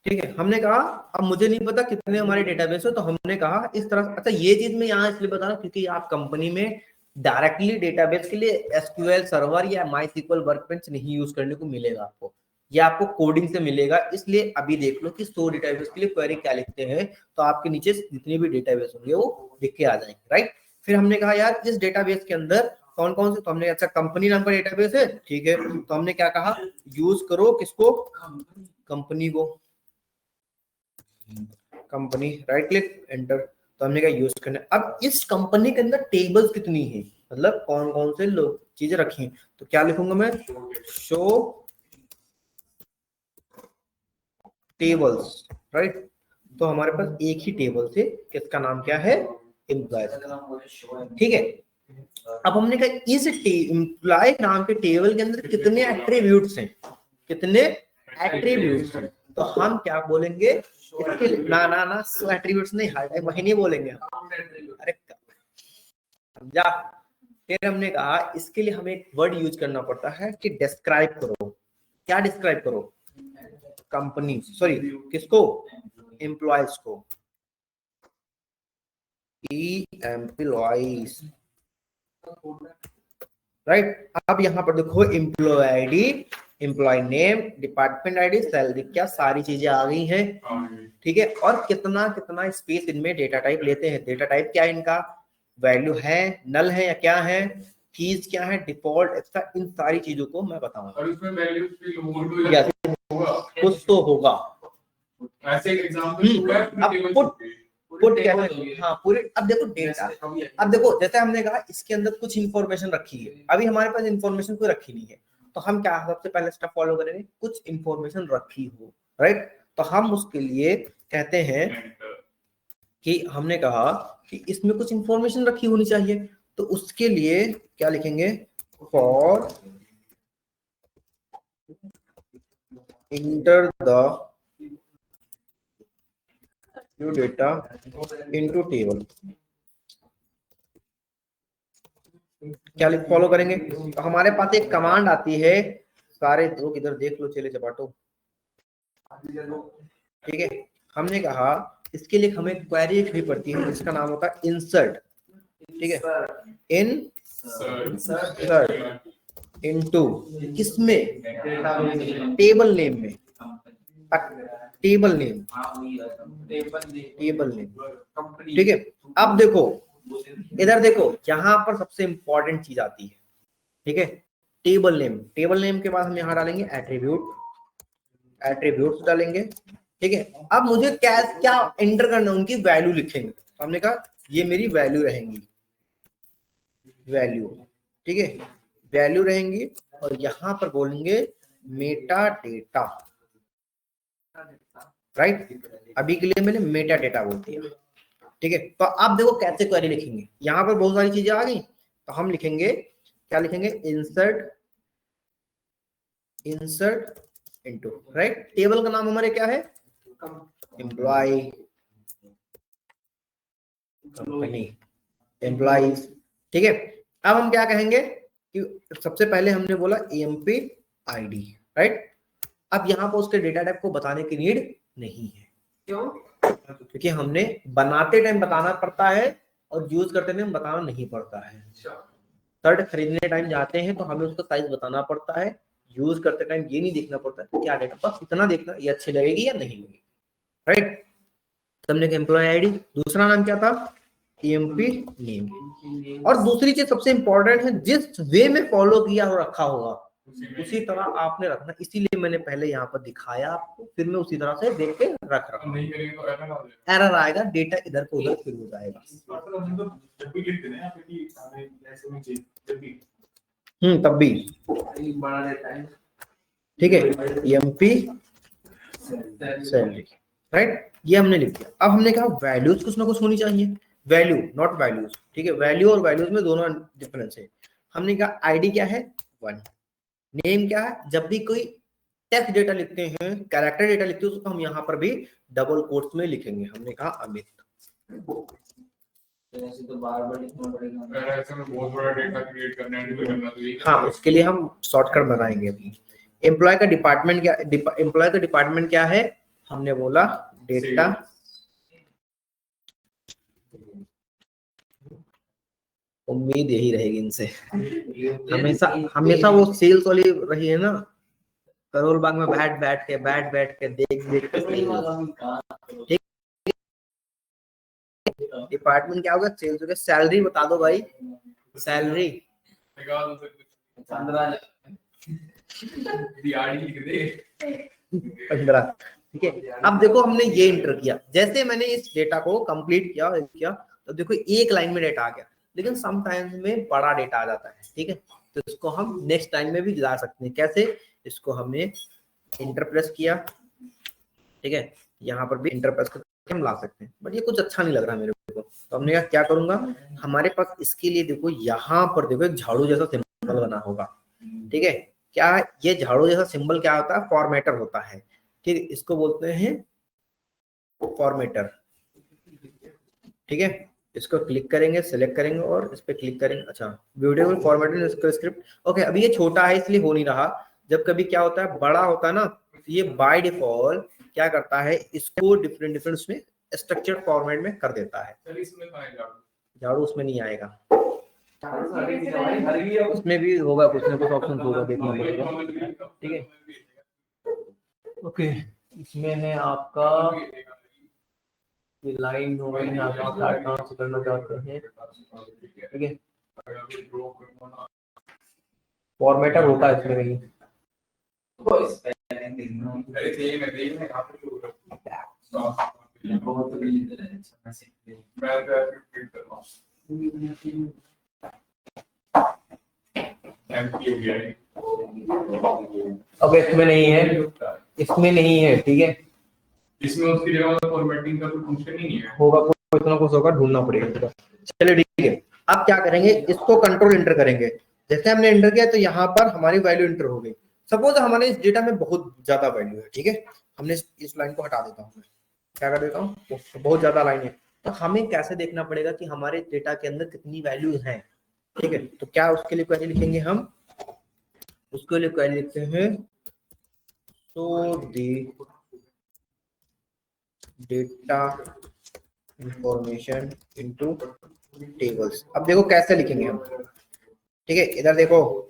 ठीक है। हमने कहा अब मुझे नहीं पता कितने हमारे डेटाबेस है, तो हमने कहा इस तरह। अच्छा ये चीज मैं यहाँ इसलिए बता रहा हूँ क्योंकि आप कंपनी में डायरेक्टली डेटाबेस के लिए एसक्यूएल सर्वर या माईएसक्यूएल वर्कबेंच नहीं यूज करने को मिलेगा आपको, ये आपको कोडिंग से मिलेगा। इसलिए अभी देख लो कि 100 डेटाबेस के लिए क्वेरी क्या लिखते हैं, तो आपके नीचे जितने भी डेटाबेस होंगे वो लिख के आ जाएंगे, राइट। फिर हमने कहा यार इस डेटाबेस के अंदर कौन कौन से, तो हमने अच्छा कंपनी नाम का डेटाबेस है, ठीक है। तो हमने क्या कहा, यूज करो किसको, कंपनी को, कंपनी, राइट क्लिक एंटर, तो हमने कहा यूज करना। अब इस कंपनी के अंदर टेबल्स कितनी है, मतलब कौन कौन से लोग चीजें रखी हैं, तो क्या लिखूंगा मैं, शो टेबल्स, राइट। तो हमारे पास एक ही टेबल से, किसका नाम क्या है, एम्प्लॉय, ठीक है। अब हमने कहा इस एम्प्लॉय नाम के टेबल के अंदर कितने एट्रीब्यूट्स हैं, कितने एट्रीब्यूट्स हैं, तो हम क्या बोलेंगे इसके लिए, ना एट्रीब्यूट्स नहीं, वही नहीं बोलेंगे, अरे समझा। फिर हमने कहा इसके लिए हमें एक वर्ड यूज करना पड़ता है कि डिस्क्राइब करो, क्या डिस्क्राइब करो, कंपनी, सॉरी किसको, एम्प्लॉयज को, एम्प्लॉइज, राइट। अब यहाँ पर देखो employee ID, employee name, department ID, salary, क्या सारी चीजें आ गई हैं, ठीक है। और कितना कितना स्पेस इनमें डेटा टाइप लेते हैं, डेटा टाइप क्या है इनका, वैल्यू है, नल है या क्या है, कीज क्या है, डिफॉल्ट, एक्स्ट्रा, इन सारी चीजों को मैं बताऊंगा। और इसमें वैल्यू भी लोड Yes. होगा, कुछ तो होगा। ऐसे एक एग्जांपल अब पुट कैसे, हाँ पूरे, अब देखो डेटा, अब देखो जैसे हमने कहा इसके अंदर कुछ इंफॉर्मेशन रखी है, अभी हमारे पास इंफॉर्मेशन कोई रखी नहीं है, तो हम क्या सबसे पहले स्टेप फॉलो करेंगे, कुछ इंफॉर्मेशन रखी हो, राइट। तो हम उसके लिए कहते हैं कि हमने कहा कि इसमें कुछ इंफॉर्मेशन रखी होनी चाहिए, तो उसके लिए क्या लिखेंगे, for enter the new data into table, क्या फॉलो करेंगे, तो हमारे पास एक कमांड आती है, सारे लोग इधर देख लो, चले चपाटो, ठीक है। हमने कहा इसके लिए हमें क्वेरी लिखनी पड़ती है, इसका नाम होता है इंसर्ट, ठीक है, इंसर्ट इनटू, किसमें, टेबल नेम में, टेबल नेम, टेबल नेम, ठीक है। अब देखो इधर देखो, यहाँ पर सबसे इंपॉर्टेंट चीज आती है, ठीक है, टेबल नेम। टेबल नेम के बाद हम यहाँ डालेंगे एट्रीब्यूट, एट्रीब्यूट डालेंगे, ठीक है। अब मुझे क्या क्या एंटर करना, उनकी वैल्यू लिखेंगे, तो हमने कहा ये मेरी वैल्यू रहेंगी, वैल्यू, ठीक है, वैल्यू रहेंगी, और यहाँ पर बोलेंगे मेटा डेटा, राइट। अभी के लिए मैंने मेटा डेटा बोल दिया, ठीक है। तो आप देखो कैसे क्वेरी लिखेंगे, यहाँ पर बहुत सारी चीजें आ गई, तो हम लिखेंगे, क्या लिखेंगे, insert, insert into, right. Table का नाम हमारे क्या है, एम्प्लॉय, कंपनी, एम्प्लॉइज, ठीक है। अब हम क्या कहेंगे कि सबसे पहले हमने बोला एएमपी आईडी, राइट। अब यहाँ पर उसके डेटा टाइप को बताने की नीड नहीं है, क्यों, क्योंकि हमने बनाते टाइम बताना पड़ता है और यूज करते टाइम बताना नहीं पड़ता है। शर्ट खरीदने टाइम जाते हैं तो हमें उसका साइज बताना पड़ता है, यूज करते टाइम ये नहीं देखना पड़ता है क्या डेटा, बस इतना देखना ये अच्छी लगेगी या नहीं लगेगी, राइट। हमने एम्प्लॉय आईडी, दूसरा नाम क्या था, एएमपी नेम, और दूसरी चीज सबसे इंपॉर्टेंट है, जिस वे में फॉलो किया और रखा होगा उसी तरह आपने रखना, इसीलिए मैंने पहले यहाँ पर दिखाया आपको, फिर मैं उसी तरह से देख के रख रहा हूँ, एरर आएगा, डेटा इधर को उधर फिर हो जाएगा। तब भी ठीक है, एमपी सैलरी, राइट, ये हमने लिख दिया। अब हमने कहा वैल्यूज कुछ ना कुछ होनी चाहिए, वैल्यू नॉट वैल्यूज, ठीक है, वैल्यू और वैल्यूज में दोनों डिफरेंस है। हमने कहा आईडी क्या है 1, नेम क्या है, जब भी कोई टेक्स्ट डेटा लिखते हैं, कैरेक्टर डेटा लिखते हैं, तो हम यहाँ पर भी डबल कोट्स में लिखेंगे। हमने कहा अमित, तो बार-बार लिखना पड़ेगा, ऐसे में बहुत बड़ा डेटा क्रिएट करना है, हाँ उसके लिए हम शॉर्टकट बनाएंगे अभी। एम्प्लॉय का डिपार्टमेंट क्या, एम्प्लॉय का डिपार्टमेंट क्या है, हमने बोला डेटा, उम्मीद यही रहेगी इनसे, हमेशा हमेशा वो सेल्स वाली रही है ना, करोल बाग में बैठ बैठ के देख के ठीक। डिपार्टमेंट क्या होगा, सेल्स होगा। सैलरी बता दो भाई, सैलरी 15, ठीक है। अब देखो हमने ये इंटर किया, जैसे मैंने इस डेटा को कंप्लीट किया तो देखो एक लाइन में डेटा आ गया, लेकिन समटाइम्स में बड़ा डेटा आ जाता है, ठीक है, तो इसको हम नेक्स्ट टाइम में भी ला सकते हैं। कैसे, इसको हमने इंटर प्रेस किया, ठीक है, यहाँ पर भी इंटर प्रेस करके हम ला सकते हैं, बट ये कुछ अच्छा नहीं लग रहा मेरे को, तो हमने कहा क्या करूंगा, हमारे पास इसके लिए देखो यहाँ पर देखो एक झाड़ू जैसा सिंबल बना होगा, ठीक है। क्या ये झाड़ू जैसा सिंबल क्या होता है, फॉर्मेटर होता है, ठीक है, इसको बोलते हैं फॉर्मेटर, ठीक है। इसको क्लिक करेंगे, सिलेक्ट करेंगे और इस पे क्लिक करेंगे। अच्छा, ब्यूटीफुल फॉर्मेटेड स्क्रिप्ट, ओके। अभी ये छोटा है इसलिए हो नहीं रहा, जब कभी क्या होता है बड़ा होता है ना, तो ये बाय डिफॉल्ट क्या करता है, इसको डिफरेंट उसमें स्ट्रक्चर्ड फॉर्मेट में कर देता है। सर इसमें कहाँ है झाड़ू? झाड़ू उसमें नहीं आएगा, उसमें भी होगा कुछ ना कुछ ऑप्शन होगा, देखना पड़ेगा। ठीक है, ओके। इसमें है आपका ये लाइन हो गई, आप कहाँ से करना चाहते हैं। ठीक है, फॉर्मेटर होता है इसमें कहीं। अब इसमें नहीं है, इसमें नहीं है। ठीक है, इसमें उसकी जगह फॉर्मेटिंग का कोई फंक्शन ही नहीं है। होगा कुछ ना कुछ होगा, ढूंढना पड़ेगा। चलिए ठीक है, अब क्या करेंगे, इसको कंट्रोल इंटर करेंगे। जैसे हमने इंटर किया तो यहाँ पर हमारी वैल्यू इंटर हो गई। सपोज हमारे इस डेटा में बहुत ज्यादा वैल्यू है। ठीक है, हमने इस लाइन को हटा देता हूँ, क्या कर देता हूँ, तो बहुत ज्यादा लाइन है। तो हमें कैसे देखना पड़ेगा कि हमारे डेटा के अंदर कितनी वैल्यू है। ठीक है, तो क्या उसके लिए क्वेरी लिखेंगे हम, उसके लिए क्वेरी लिखते हैं so the data information into tables. अब देखो कैसे लिखेंगे हम। ठीक है, इधर देखो,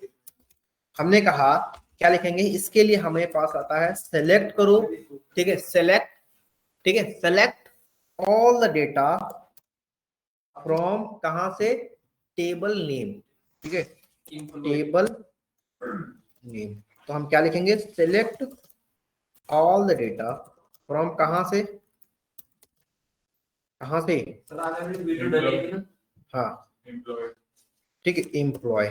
हमने कहा क्या लिखेंगे, इसके लिए हमें पास आता है सेलेक्ट करो। ठीक है, सेलेक्ट, ठीक है, select all the data from कहां से, टेबल नेम। ठीक है, टेबल नेम। तो हम क्या लिखेंगे, select all the data from कहां से, कहां से, हाँ ठीक है, एम्प्लॉय।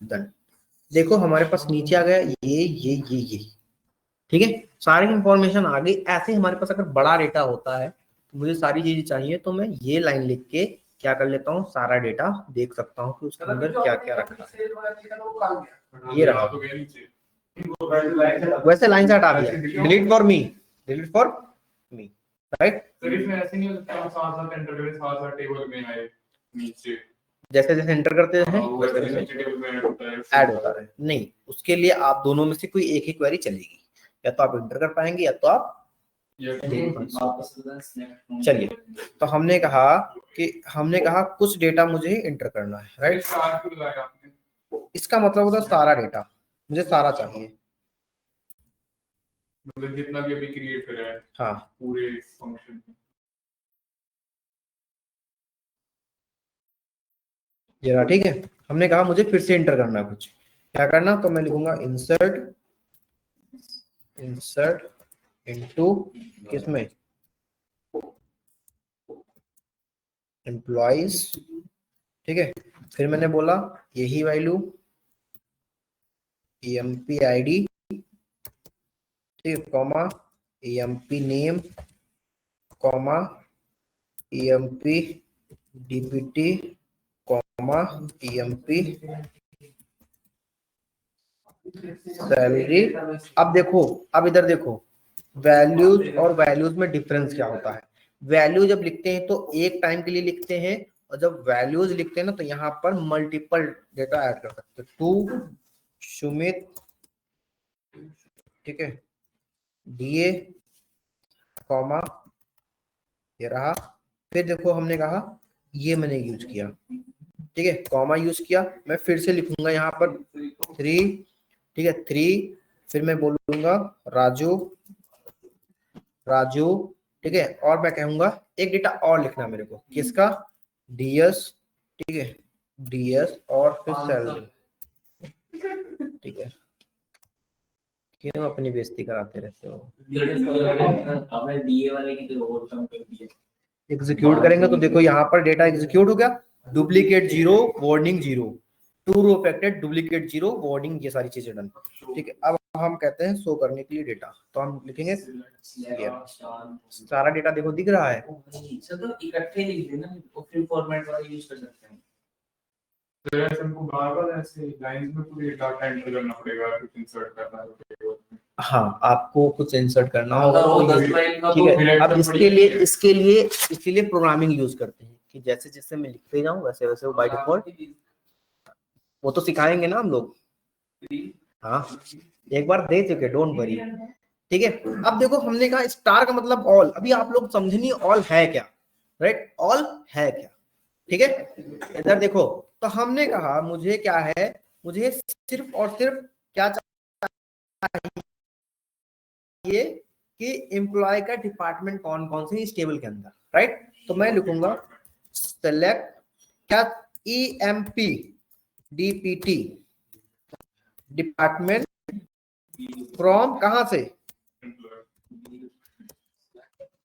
डन। देखो हमारे पास नीचे आ गया ये। ठीक है, सारी इंफॉर्मेशन आ गई। ऐसे हमारे पास अगर बड़ा डेटा होता है तो मुझे सारी चीजें चाहिए, तो मैं ये लाइन लिख के क्या कर लेता हूँ, सारा डेटा देख सकता हूँ कि उसके अंदर क्या क्या रखा है। ये रहा, वैसे लाइन से हटा दिया, delete for me, delete for me, right. Sir इसमें ऐसे नहीं हो सकता हम साथ-साथ एंटर करें, साथ-साथ टेबल में आए नीचे, जैसे जैसे एंटर करते हैं वैसे वैसे नीचे टेबल में ऐड होता है। नहीं, उसके लिए आप दोनों में से कोई एक ही क्वेरी चलेगी, या तो आप एंटर कर पाएंगे या तो आप देख पाएंगे। चलिए, तो हमने कहा कुछ डेटा मुझे एंटर करना है, राइट। स्टार क्यों लगाया आपने? इसका मतलब होता है सारा डेटा, मुझे सारा चाहिए। मतलब जितना भी अभी क्रिएट करा है हाँ, पूरे फंक्शन में। ये रहा। ठीक है, हमने कहा मुझे फिर से एंटर करना है कुछ, क्या करना, तो मैं लिखूंगा इंसर्ट इनटू किसमें, एम्प्लॉइज। ठीक है, फिर मैंने बोला यही वैल्यू EMP ID, ठीक, comma EMP name, comma EMP DPT, comma EMP salary. अब देखो, अब इधर देखो, वैल्यूज और वैल्यूज में डिफरेंस क्या होता है। वैल्यू जब लिखते हैं तो एक टाइम के लिए लिखते हैं, और जब वैल्यूज लिखते हैं ना तो यहाँ पर मल्टीपल डेटा ऐड कर सकते हैं। टू सुमित, ठीक है, DA, कॉमा ये रहा। फिर देखो हमने कहा ये मैंने यूज किया, ठीक है, कॉमा यूज किया। मैं फिर से लिखूंगा यहाँ पर 3, ठीक है, 3, फिर मैं बोलूंगा राजू, ठीक है, और मैं कहूंगा एक डेटा और लिखना मेरे को, किसका, DS, ठीक है, DS और फिर सैलरी। ठीक है, क्यों अपनी बेइज्जती कराते रहते हो। एग्जीक्यूट करेंगे तो देखो यहाँ पर डेटा एग्जीक्यूट हो गया, duplicate 0, warning 0, two row affected, duplicate 0, warning, ये सारी चीजें डन। ठीक है, अब हम कहते हैं शो करने के लिए डेटा, तो हम लिखेंगे ये सारा डेटा देखो दिख रहा है। तो इकट्ठे लिख देना, फिर फॉर्मेट वाला यूज कर सकते हैं। तो ऐसे हमको बार-बार ऐसे लाइंस में पूरे डाटा एंटर करना पड़ेगा, कुछ इंसर्ट करना है। हाँ, आपको कुछ इंसर्ट करना होगा, वो तो 10 लाइन का ठीक है। तो अब इसके लिए प्रोग्रामिंग यूज करते हैं कि जैसे जैसे मैं लिखते जाऊं वैसे वैसे वो बाय डिफॉल्ट, वो तो सिखाएंगे ना हम लोग। हाँ एक बार दे चुके, डोंट वरी। ठीक है, अब देखो हमने कहा स्टार का मतलब ऑल। अभी आप लोग समझनी ऑल है क्या, राइट? ऑल है क्या, ठीक है। इधर देखो, तो हमने कहा मुझे क्या है, मुझे सिर्फ और सिर्फ क्या चाहिए कि एम्प्लॉय का डिपार्टमेंट कौन कौन से इस टेबल के अंदर, राइट? तो मैं लिखूंगा सेलेक्ट क्या, EMP DPT डिपार्टमेंट फ्रॉम कहां से,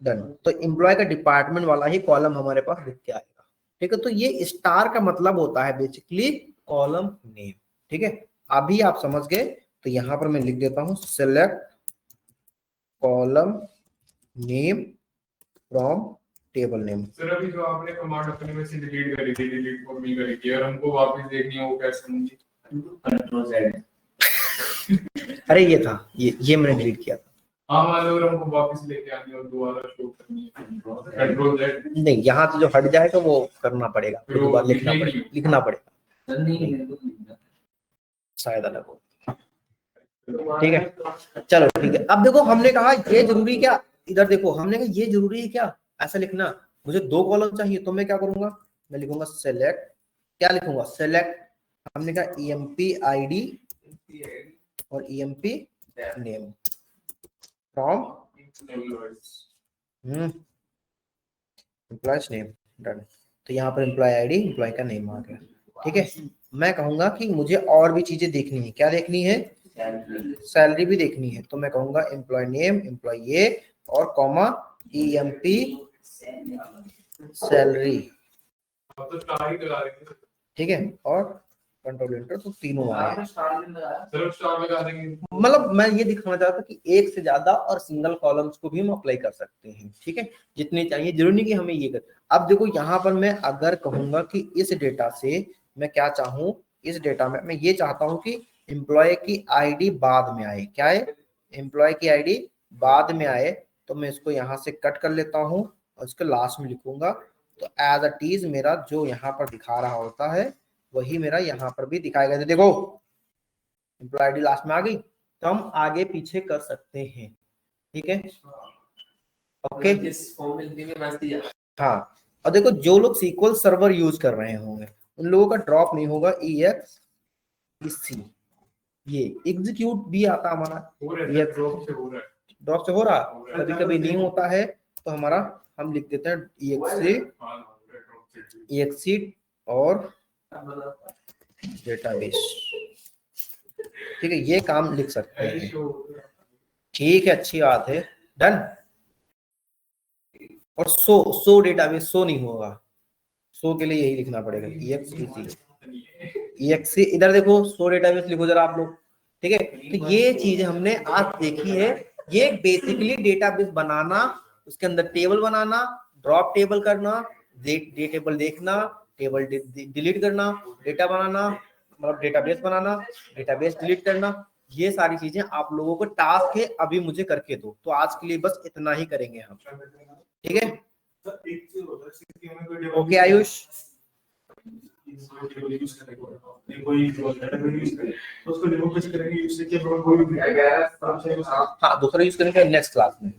डन। तो एम्प्लॉय का डिपार्टमेंट वाला ही कॉलम हमारे पास लिख के आएगा, ठीक है। तो ये स्टार का मतलब होता है बेसिकली कॉलम नेम, ठीक है। अभी आप समझ गए, तो यहां पर मैं लिख देता हूं select column name from table name. Sir अभी जो आपने कमांड अपने में से डिलीट करी थी, डिलीट फॉर मी करी थी, और हमको वापस देखनी है वो कैसे होंगी? Control Z। अरे ये था, ये मैंने डिलीट किया था। हाँ मान लो हमको वापस लेके आनी है और दोबारा शो करनी है, कंट्रोल Z। नहीं, यहाँ से जो हट जाएगा वो करना पड़ेगा, फिर दोबारा लिखना पड़ेगा शायद अलग हो, ठीक है। चलो ठीक है, अब देखो हमने कहा ये जरूरी क्या, इधर देखो हमने कहा ये जरूरी है क्या ऐसा लिखना, मुझे 2 कॉलम चाहिए। तो मैं क्या करूंगा, मैं लिखूंगा सेलेक्ट, क्या लिखूंगा, सेलेक्ट, हमने कहा EMP ID और EMP name from employees name, done. तो यहाँ पर एम्प्लॉय ID, एम्प्लॉय का नेम आ गया, ठीक है। मैं कहूंगा कि मुझे और भी चीजें देखनी है, क्या देखनी है, सैलरी भी देखनी है। तो मैं कहूंगा एम्प्लॉय नेम, एम्प्लॉय ये और कॉमा EMP सैलरी, अब तो स्टार ही लगा देंगे, ठीक है, और कंट्रोल एंटर, तो तीनों आए। सिर्फ स्टार लगा देंगे। मतलब मैं ये दिखाना चाहता था कि एक से ज्यादा और सिंगल कॉलम्स को भी हम अप्लाई कर सकते हैं, ठीक है, जितने चाहिए, जरूरी नहीं कि हमें ये कर। अब देखो यहाँ पर मैं अगर कहूंगा कि इस डेटा से मैं क्या चाहूँ, इस डेटा में मैं ये चाहता हूँ कि एम्प्लॉय की ID बाद में आए, क्या है, एम्प्लॉय की ID बाद में आए। तो मैं इसको यहाँ से कट कर लेता हूँ और इसको लास्ट में लिखूंगा। तो एज अ टीज मेरा जो यहाँ पर दिखा रहा होता है वही मेरा यहाँ पर भी दिखाएगा। तो देखो एम्प्लॉय ID लास्ट में आ गई, तो हम आगे पीछे कर सकते हैं, ठीक है, ओके। हाँ, और देखो जो लोग SQL सर्वर यूज कर रहे होंगे उन लोगों का ड्रॉप नहीं होगा, EXEC ये एग्जीक्यूट भी आता हमारा, ड्रॉप से हो रहा है, ड्रॉप से हो रहा, कभी कभी नहीं होता है, तो हमारा हम लिख देते हैं EXE और डेटाबेस, ठीक है, ये काम लिख सकते हैं, ठीक है, अच्छी बात है, डन। और सो डेटाबेस, सो नहीं होगा, सो के लिए यही लिखना पड़ेगा EXE। इधर देखो सो डेटाबेस लिखो जरा आप लोग, ठीक है। तो ये चीज हमने आज देखी है, ये बेसिकली डेटाबेस बनाना, उसके अंदर टेबल बनाना, ड्रॉप टेबल करना, टेबल देखना, टेबल डिलीट करना, डेटा बनाना, मतलब डेटाबेस बनाना, डेटाबेस डिलीट करना, ये सारी चीजें आप लोगों को टास्क है, अभी मुझे करके दो। तो आज के लिए बस इतना ही करेंगे हम, ठीक है, ओके आयुष। हाँ दूसरा यूज करेंगे नेक्स्ट क्लास में।